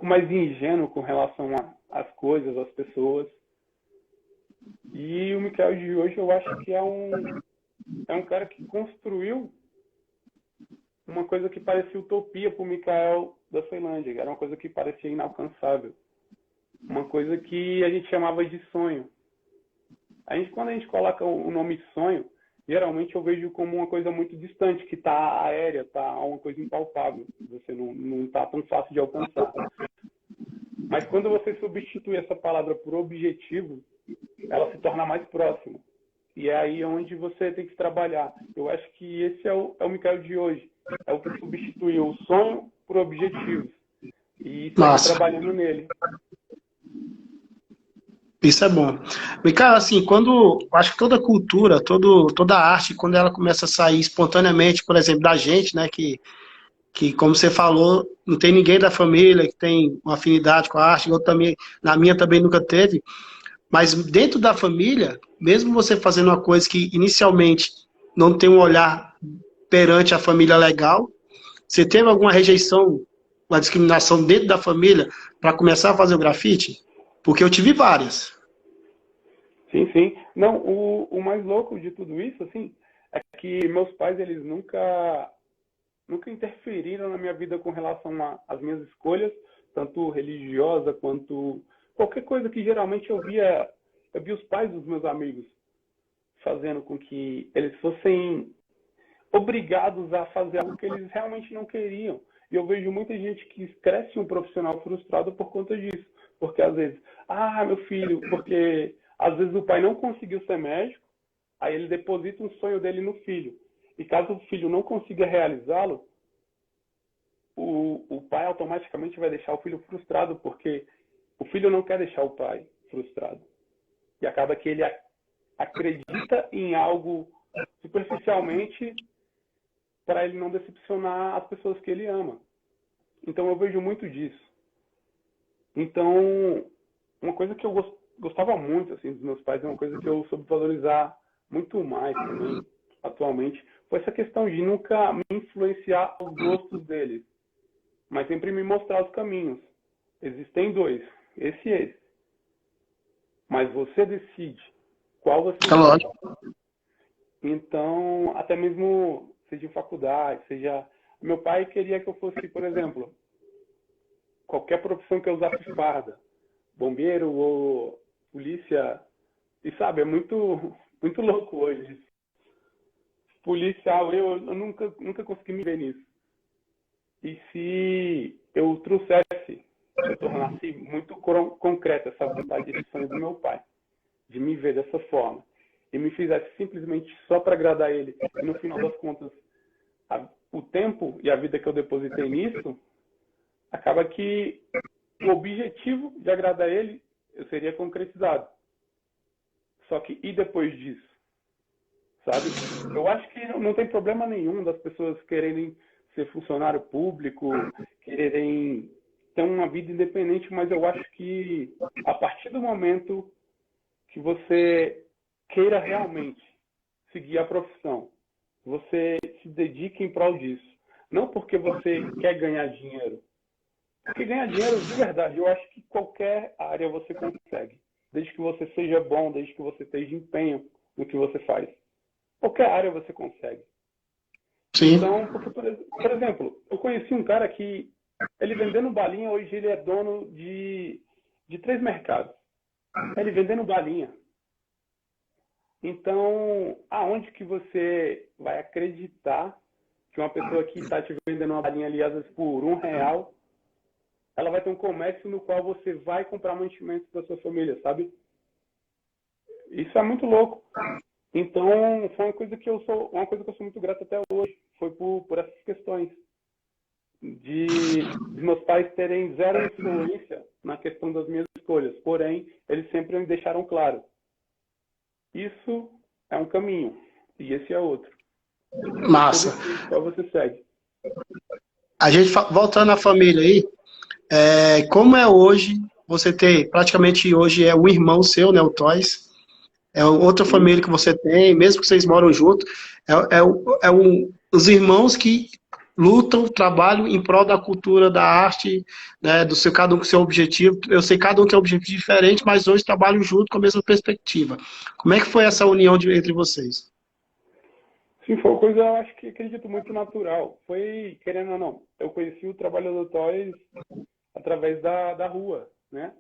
mais ingênuo com relação às coisas, às pessoas. E o Mikael de hoje eu acho que é um cara que construiu uma coisa que parecia utopia para o Mikael da Ceilândia, era uma coisa que parecia inalcançável. Uma coisa que a gente chamava de sonho. Quando a gente coloca o nome sonho, geralmente eu vejo como uma coisa muito distante, que está aérea, está uma coisa impalpável. Você não está tão fácil de alcançar. Mas quando você substitui essa palavra por objetivo, ela se torna mais próxima. E é aí onde você tem que trabalhar. Eu acho que esse é o Mikael de hoje. É o que substituiu o sonho por objetivos. E segue trabalhando nele. Isso é bom. Mikael, assim, acho que toda cultura, toda arte, quando ela começa a sair espontaneamente, por exemplo, da gente, né, que como você falou, não tem ninguém da família que tem uma afinidade com a arte, eu também, na minha também nunca teve, mas dentro da família, mesmo você fazendo uma coisa que inicialmente não tem um olhar perante a família legal, você teve alguma rejeição, uma discriminação dentro da família para começar a fazer o grafite? Porque eu tive várias. Sim, sim. Não, o mais louco de tudo isso, assim, é que meus pais, eles nunca interferiram na minha vida com relação às minhas escolhas, tanto religiosa quanto qualquer coisa que geralmente eu via os pais dos meus amigos fazendo com que eles fossem obrigados a fazer algo que eles realmente não queriam. E eu vejo muita gente que cresce um profissional frustrado por conta disso. Porque às vezes, meu filho, porque às vezes o pai não conseguiu ser médico, aí ele deposita um sonho dele no filho. E caso o filho não consiga realizá-lo, o pai automaticamente vai deixar o filho frustrado, porque o filho não quer deixar o pai frustrado. E acaba que ele acredita em algo superficialmente para ele não decepcionar as pessoas que ele ama. Então eu vejo muito disso. Então, uma coisa que eu gostava muito assim, dos meus pais, é uma coisa que eu soube valorizar muito mais também, atualmente, foi essa questão de nunca me influenciar os gostos deles, mas sempre me mostrar os caminhos. Existem dois, esse e esse. Mas você decide qual você quer. Então, até mesmo seja em faculdade, seja... Meu pai queria que eu fosse, por exemplo, qualquer profissão que eu usasse farda, bombeiro ou polícia, e sabe, é muito louco hoje. policial, eu nunca consegui me ver nisso. E se eu trouxesse, eu tornasse muito concreta essa vontade de sonho do meu pai, de me ver dessa forma, e me fizesse simplesmente só para agradar ele, e no final das contas, o tempo e a vida que eu depositei nisso, acaba que o objetivo de agradar ele, eu seria concretizado. Só que, e depois disso? Sabe? Eu acho que não tem problema nenhum das pessoas quererem ser funcionário público, quererem ter uma vida independente, mas eu acho que a partir do momento que você queira realmente seguir a profissão, você se dedique em prol disso. Não porque você quer ganhar dinheiro. Porque ganhar dinheiro, de verdade, eu acho que qualquer área você consegue. Desde que você seja bom, desde que você tenha empenho no que você faz. Qualquer área você consegue. Sim. Então, porque, por exemplo, eu conheci um cara que, ele vendendo balinha, hoje ele é dono de 3 mercados. Ele vendendo balinha. Então, aonde que você vai acreditar que uma pessoa que está te vendendo uma balinha ali, às vezes por R$1, ela vai ter um comércio no qual você vai comprar mantimentos da sua família, sabe? Isso é muito louco. Então, foi uma coisa que eu sou muito grato até hoje. Foi por essas questões. De meus pais terem zero influência na questão das minhas escolhas. Porém, eles sempre me deixaram claro. Isso é um caminho. E esse é outro. Massa. Qual você segue? A gente, voltando à família aí, como é hoje, você tem, praticamente hoje é um irmão seu, né, o Toys, é outra família que você tem, mesmo que vocês moram juntos, os irmãos que lutam, trabalham em prol da cultura, da arte, né, cada um com seu objetivo. Eu sei que cada um tem um objetivo diferente, mas hoje trabalham junto com a mesma perspectiva. Como é que foi essa união entre vocês? Sim, foi uma coisa, eu acho que acredito muito natural. Foi, querendo ou não, eu conheci o trabalho do Toys através da rua, né?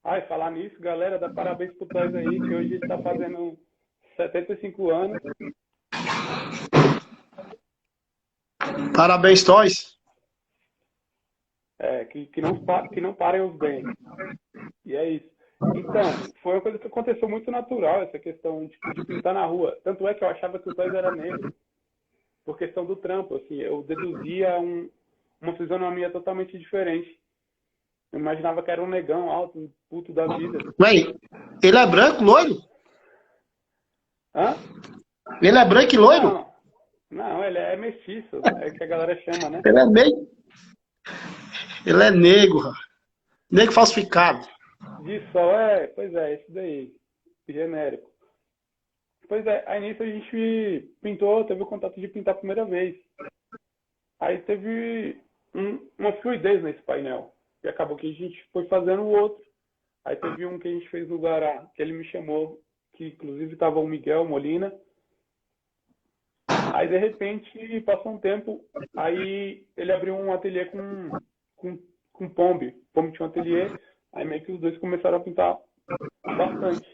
E falar nisso, galera, dá parabéns pro Toys aí, que hoje ele tá fazendo 75 anos. Parabéns, Toys. Que não parem os bens. E é isso. Então, foi uma coisa que aconteceu muito natural, essa questão de pintar na rua. Tanto é que eu achava que o Toys era negro, por questão do trampo, assim. Eu deduzia uma fisionomia totalmente diferente. Eu imaginava que era um negão alto, um puto da vida. Ué, ele é branco, loiro? Hã? Ele é branco e loiro? Não, ele é mestiço, é que a galera chama, né? Ele é meio... Ele é negro, negro falsificado. De sol, pois é, isso daí, genérico. Pois é, aí nisso a gente pintou, teve o contato de pintar a primeira vez. Aí teve uma fluidez nesse painel. E acabou que a gente foi fazendo o outro. Aí teve um que a gente fez no Guará, que ele me chamou, que inclusive estava o Miguel Molina. Aí de repente, passou um tempo, aí ele abriu um ateliê com Pombe. Pombe tinha um ateliê, aí meio que os dois começaram a pintar bastante.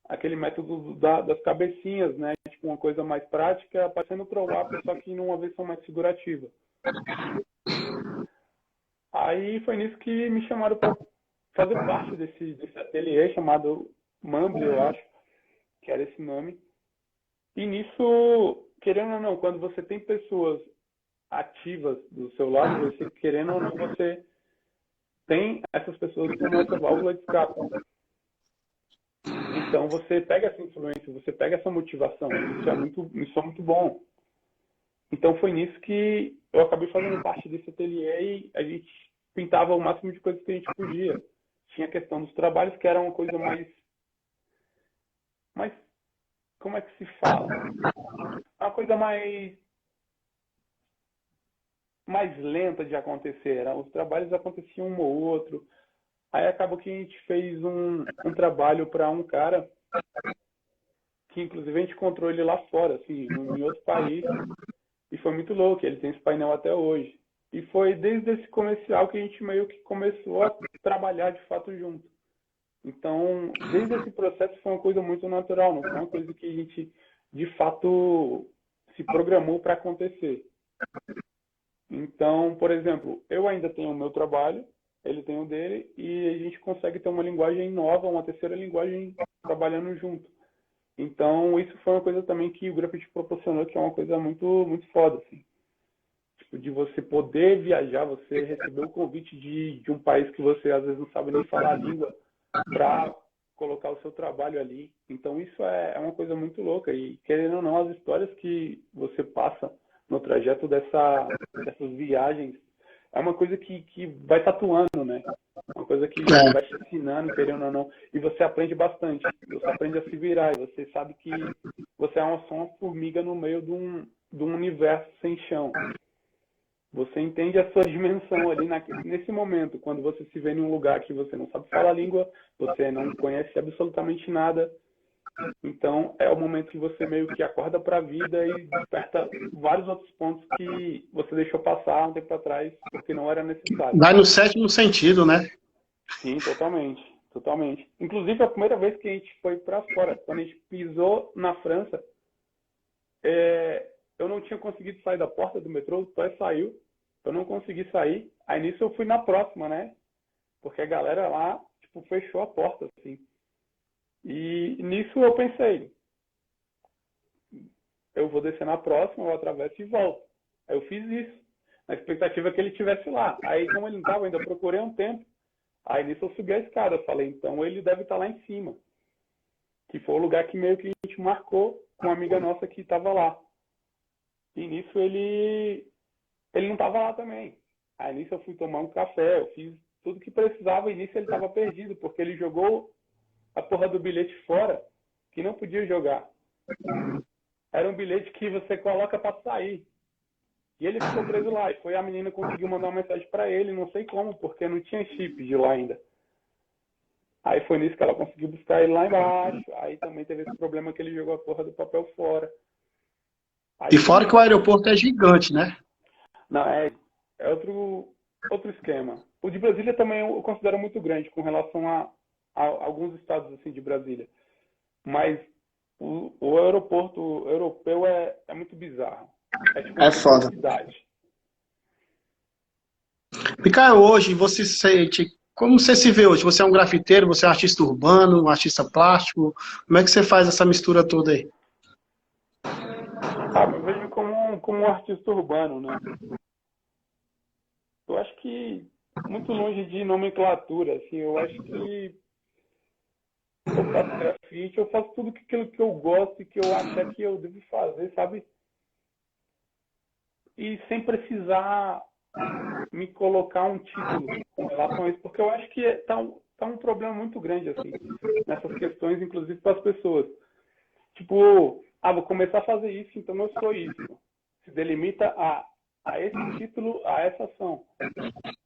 Aquele método das cabecinhas, né? Tipo, uma coisa mais prática, parecendo pro-wap, só que numa versão mais figurativa. Aí foi nisso que me chamaram para fazer parte desse ateliê chamado Mumble, eu acho, que era esse nome. E nisso, querendo ou não, quando você tem pessoas ativas do seu lado, você, querendo ou não, você tem essas pessoas como essa válvula de escape. Então você pega essa influência, você pega essa motivação. Isso é muito bom. Então foi nisso que eu acabei fazendo parte desse ateliê e a gente pintava o máximo de coisas que a gente podia. Tinha a questão dos trabalhos, que era uma coisa mais como é que se fala? Uma coisa mais lenta de acontecer. Os trabalhos aconteciam um ou outro. Aí acabou que a gente fez um trabalho para um cara que inclusive a gente encontrou ele lá fora, assim, em outro país. E foi muito louco, ele tem esse painel até hoje. E foi desde esse comercial que a gente meio que começou a trabalhar de fato junto. Então, desde esse processo foi uma coisa muito natural, não foi uma coisa que a gente de fato se programou para acontecer. Então, por exemplo, eu ainda tenho o meu trabalho, ele tem o dele, e a gente consegue ter uma linguagem nova, uma terceira linguagem trabalhando junto. Então, isso foi uma coisa também que o grafite proporcionou, que é uma coisa muito, muito foda, assim. Tipo, de você poder viajar, você receber o convite de um país que você às vezes não sabe nem falar a língua, para colocar o seu trabalho ali. Então, isso é uma coisa muito louca. E, querendo ou não, as histórias que você passa no trajeto dessas viagens é uma coisa que vai tatuando, né? Uma coisa que vai te ensinando, querendo ou não. E você aprende bastante. Você aprende a se virar. E você sabe que você é só uma formiga no meio de um universo sem chão. Você entende a sua dimensão ali nesse momento, quando você se vê em um lugar que você não sabe falar a língua, você não conhece absolutamente nada. Então, é o momento que você meio que acorda para a vida e desperta vários outros pontos que você deixou passar um tempo atrás, porque não era necessário. Vai no sétimo sentido, né? Sim, totalmente. Totalmente. Inclusive, a primeira vez que a gente foi para fora, quando a gente pisou na França, eu não tinha conseguido sair da porta do metrô, o Toy saiu, eu não consegui sair. Aí nisso eu fui na próxima, né? Porque a galera lá, tipo, fechou a porta, assim. E nisso eu pensei, eu vou descer na próxima, eu atravesso e volto. Aí eu fiz isso, na expectativa que ele estivesse lá. Aí, como ele não estava, ainda procurei um tempo. Aí nisso eu subi a escada, eu falei, então ele deve estar lá em cima. Que foi o lugar que meio que a gente marcou com uma amiga nossa que estava lá. E nisso ele não estava lá também. Aí nisso eu fui tomar um café, eu fiz tudo que precisava e nisso ele estava perdido, porque ele jogou a porra do bilhete fora, que não podia jogar. Era um bilhete que você coloca para sair. E ele ficou preso lá. E foi a menina que conseguiu mandar uma mensagem para ele, não sei como, porque não tinha chip de lá ainda. Aí foi nisso que ela conseguiu buscar ele lá embaixo. Aí também teve esse problema que ele jogou a porra do papel fora. Aí, E fora que o aeroporto é gigante, né? não, é outro esquema. O de Brasília também eu considero muito grande com relação a alguns estados assim de Brasília. Mas o aeroporto europeu é muito bizarro. É tipo É uma foda. cidade. Mikael, hoje você se sente. Como você se vê hoje? Você é um grafiteiro, você é um artista urbano, um artista plástico? Como é que você faz essa mistura toda aí? Ah, eu vejo como um artista urbano, né? Eu acho que muito longe de nomenclatura, assim, eu acho que eu faço grafite, eu faço tudo aquilo que eu gosto e que eu acho que eu devo fazer, sabe? E sem precisar me colocar um título com relação a isso, porque eu acho que tá um problema muito grande, assim, nessas questões, inclusive para as pessoas. Tipo, vou começar a fazer isso, então eu sou isso. Se delimita a esse título, a essa ação.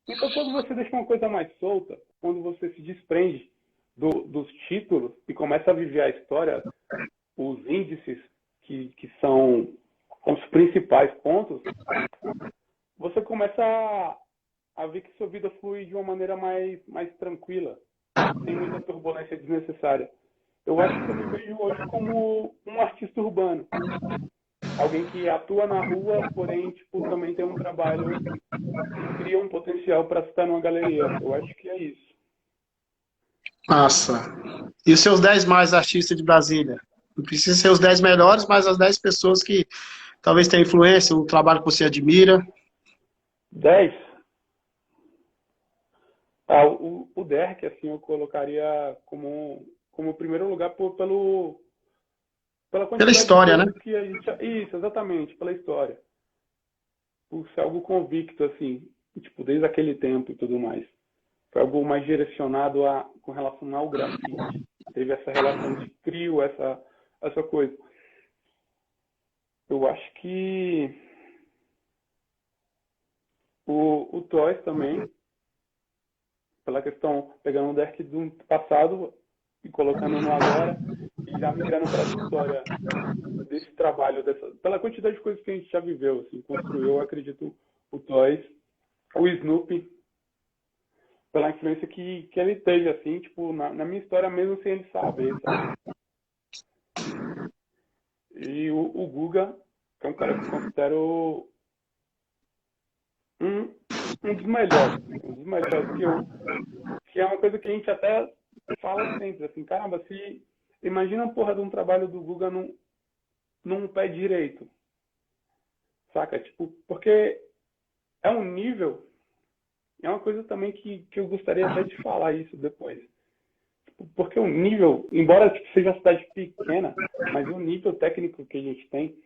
Então, quando você deixa uma coisa mais solta, quando você se desprende dos títulos e começa a viver a história, os índices que são os principais pontos, você começa a ver que sua vida flui de uma maneira mais tranquila, sem muita turbulência desnecessária. Eu acho que eu me vejo hoje como um artista urbano. Alguém que atua na rua, porém, tipo, também tem um trabalho que cria um potencial para estar numa galeria. Eu acho que é isso. Massa. E os seus 10 mais artistas de Brasília? Não precisa ser os 10 melhores, mas as 10 pessoas que talvez tenham influência, o trabalho que você admira. 10. O Derek, assim, eu colocaria como primeiro lugar pela Pela quantidade de história, né? coisas que a gente... Isso, exatamente, pela história. Por ser algo convicto, assim, tipo, desde aquele tempo e tudo mais. Foi algo mais direcionado com relação ao grafite. Teve essa relação de crio, essa coisa. Eu acho que o Toys também, pela questão, pegando o Derek do passado e colocando no agora, e já migrando para essa história desse trabalho, pela quantidade de coisas que a gente já viveu, assim, construiu, eu acredito, o Toys, o Snoopy, pela influência que ele teve, assim, tipo, na minha história mesmo sem ele saber, sabe? E o Guga é um cara que eu considero um dos melhores. Um dos melhores que é uma coisa que a gente até fala sempre, assim, caramba, se imagina a porra de um trabalho do Guga num pé direito, saca? Tipo, porque é um nível, é uma coisa também que eu gostaria até de falar isso depois. Tipo, porque o nível, embora tipo, seja uma cidade pequena, mas o nível técnico que a gente tem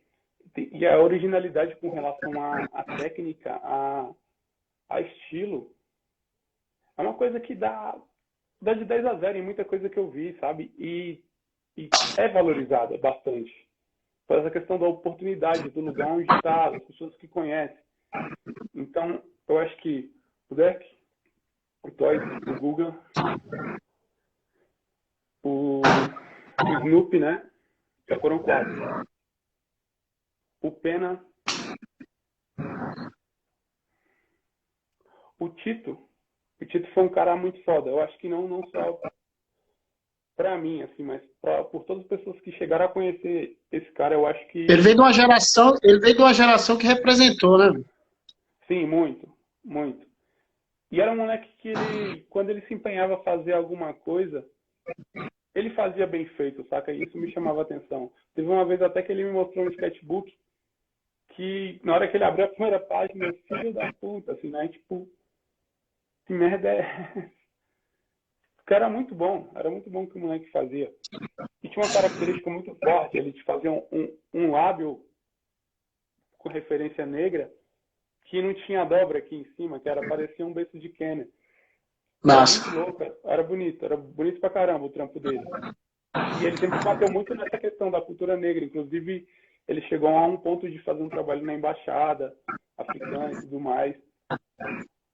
e a originalidade com relação à técnica, a estilo, é uma coisa que dá de 10 a 0 em muita coisa que eu vi, sabe? E é valorizada bastante. Por essa questão da oportunidade, do lugar onde está, das pessoas que conhecem. Então, eu acho que o Derek, o Toys, o Guga, o Snoop, né? Já foram 4. O Pena, o Tito foi um cara muito foda. Eu acho que não só pra mim, assim, mas por todas as pessoas que chegaram a conhecer esse cara, eu acho que... Ele veio de uma geração que representou, né? Sim, muito, muito. E era um moleque que quando ele se empenhava a fazer alguma coisa, ele fazia bem feito, saca? E isso me chamava a atenção. Teve uma vez até que ele me mostrou um sketchbook que, na hora que ele abriu a primeira página, filho da puta, assim, né? Tipo, que merda é... O cara era muito bom o que o moleque fazia. E tinha uma característica muito forte, ele fazia um lábio com referência negra, que não tinha dobra aqui em cima, que parecia um beiço de Kenner. Massa. Era muito louco, era bonito pra caramba o trampo dele. E ele sempre bateu muito nessa questão da cultura negra, inclusive ele chegou a um ponto de fazer um trabalho na embaixada africana e tudo mais.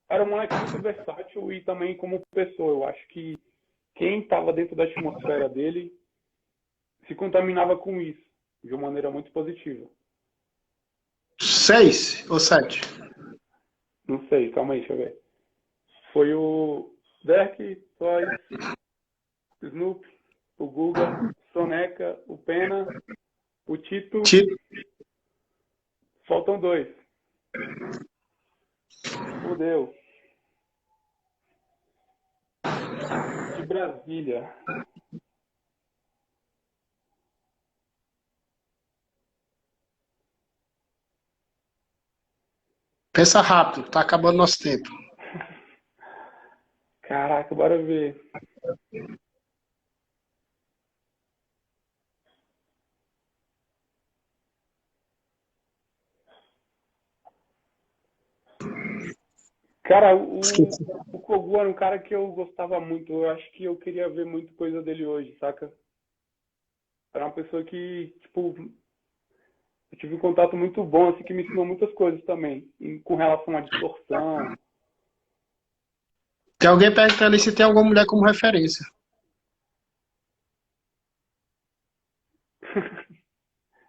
Era um moleque muito versátil e também como pessoa, eu acho que quem estava dentro da atmosfera dele se contaminava com isso, de uma maneira muito positiva. 6 ou 7? Não sei, calma aí, deixa eu ver. Foi o Derek, Toys, Snoop, o Guga, Soneca, o Pena, o Tito. Faltam 2. Fudeu. De Brasília. Pensa rápido, tá acabando nosso tempo. Caraca, bora ver. Cara, o Kogu era um cara que eu gostava muito. Eu acho que eu queria ver muito coisa dele hoje, saca? Era uma pessoa que, tipo, eu tive um contato muito bom, assim, que me ensinou muitas coisas também, com relação à distorção. Tem alguém perguntando se tem alguma mulher como referência.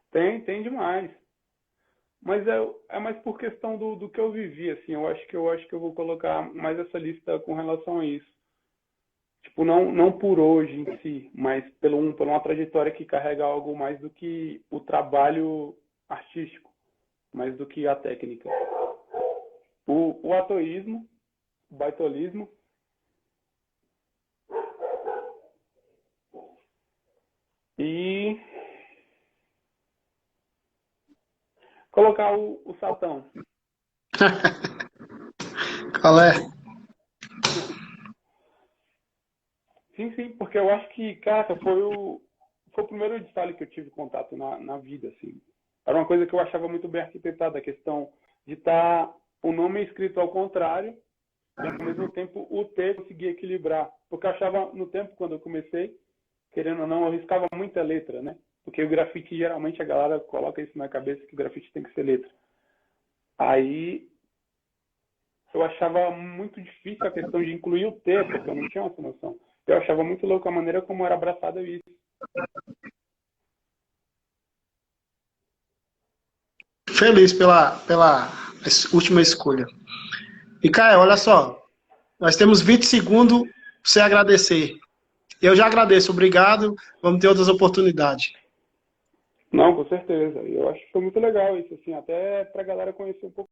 Tem demais. Mas é mais por questão do que eu vivi, assim. Eu acho que eu vou colocar mais essa lista com relação a isso. Tipo, não por hoje em si, mas por uma trajetória que carrega algo mais do que o trabalho artístico, mais do que a técnica. O atoísmo, o baitolismo, e colocar o Satão. Qual é? Sim, porque eu acho que, cara, foi o primeiro detalhe que eu tive contato na vida, assim. Era uma coisa que eu achava muito bem arquitetada, a questão de estar o nome escrito ao contrário e, ao mesmo tempo, o T conseguir equilibrar. Porque eu achava, no tempo, quando eu comecei, querendo ou não, eu riscava muita letra, né? Porque o grafite, geralmente, a galera coloca isso na cabeça, que o grafite tem que ser letra. Aí, eu achava muito difícil a questão de incluir o T, porque eu não tinha essa noção. Eu achava muito louco a maneira como era abraçado isso. Feliz pela última escolha. E, Caio, olha só. Nós temos 20 segundos para você agradecer. Eu já agradeço, obrigado. Vamos ter outras oportunidades. Não, com certeza. Eu acho que foi muito legal isso, assim, até pra galera conhecer um pouco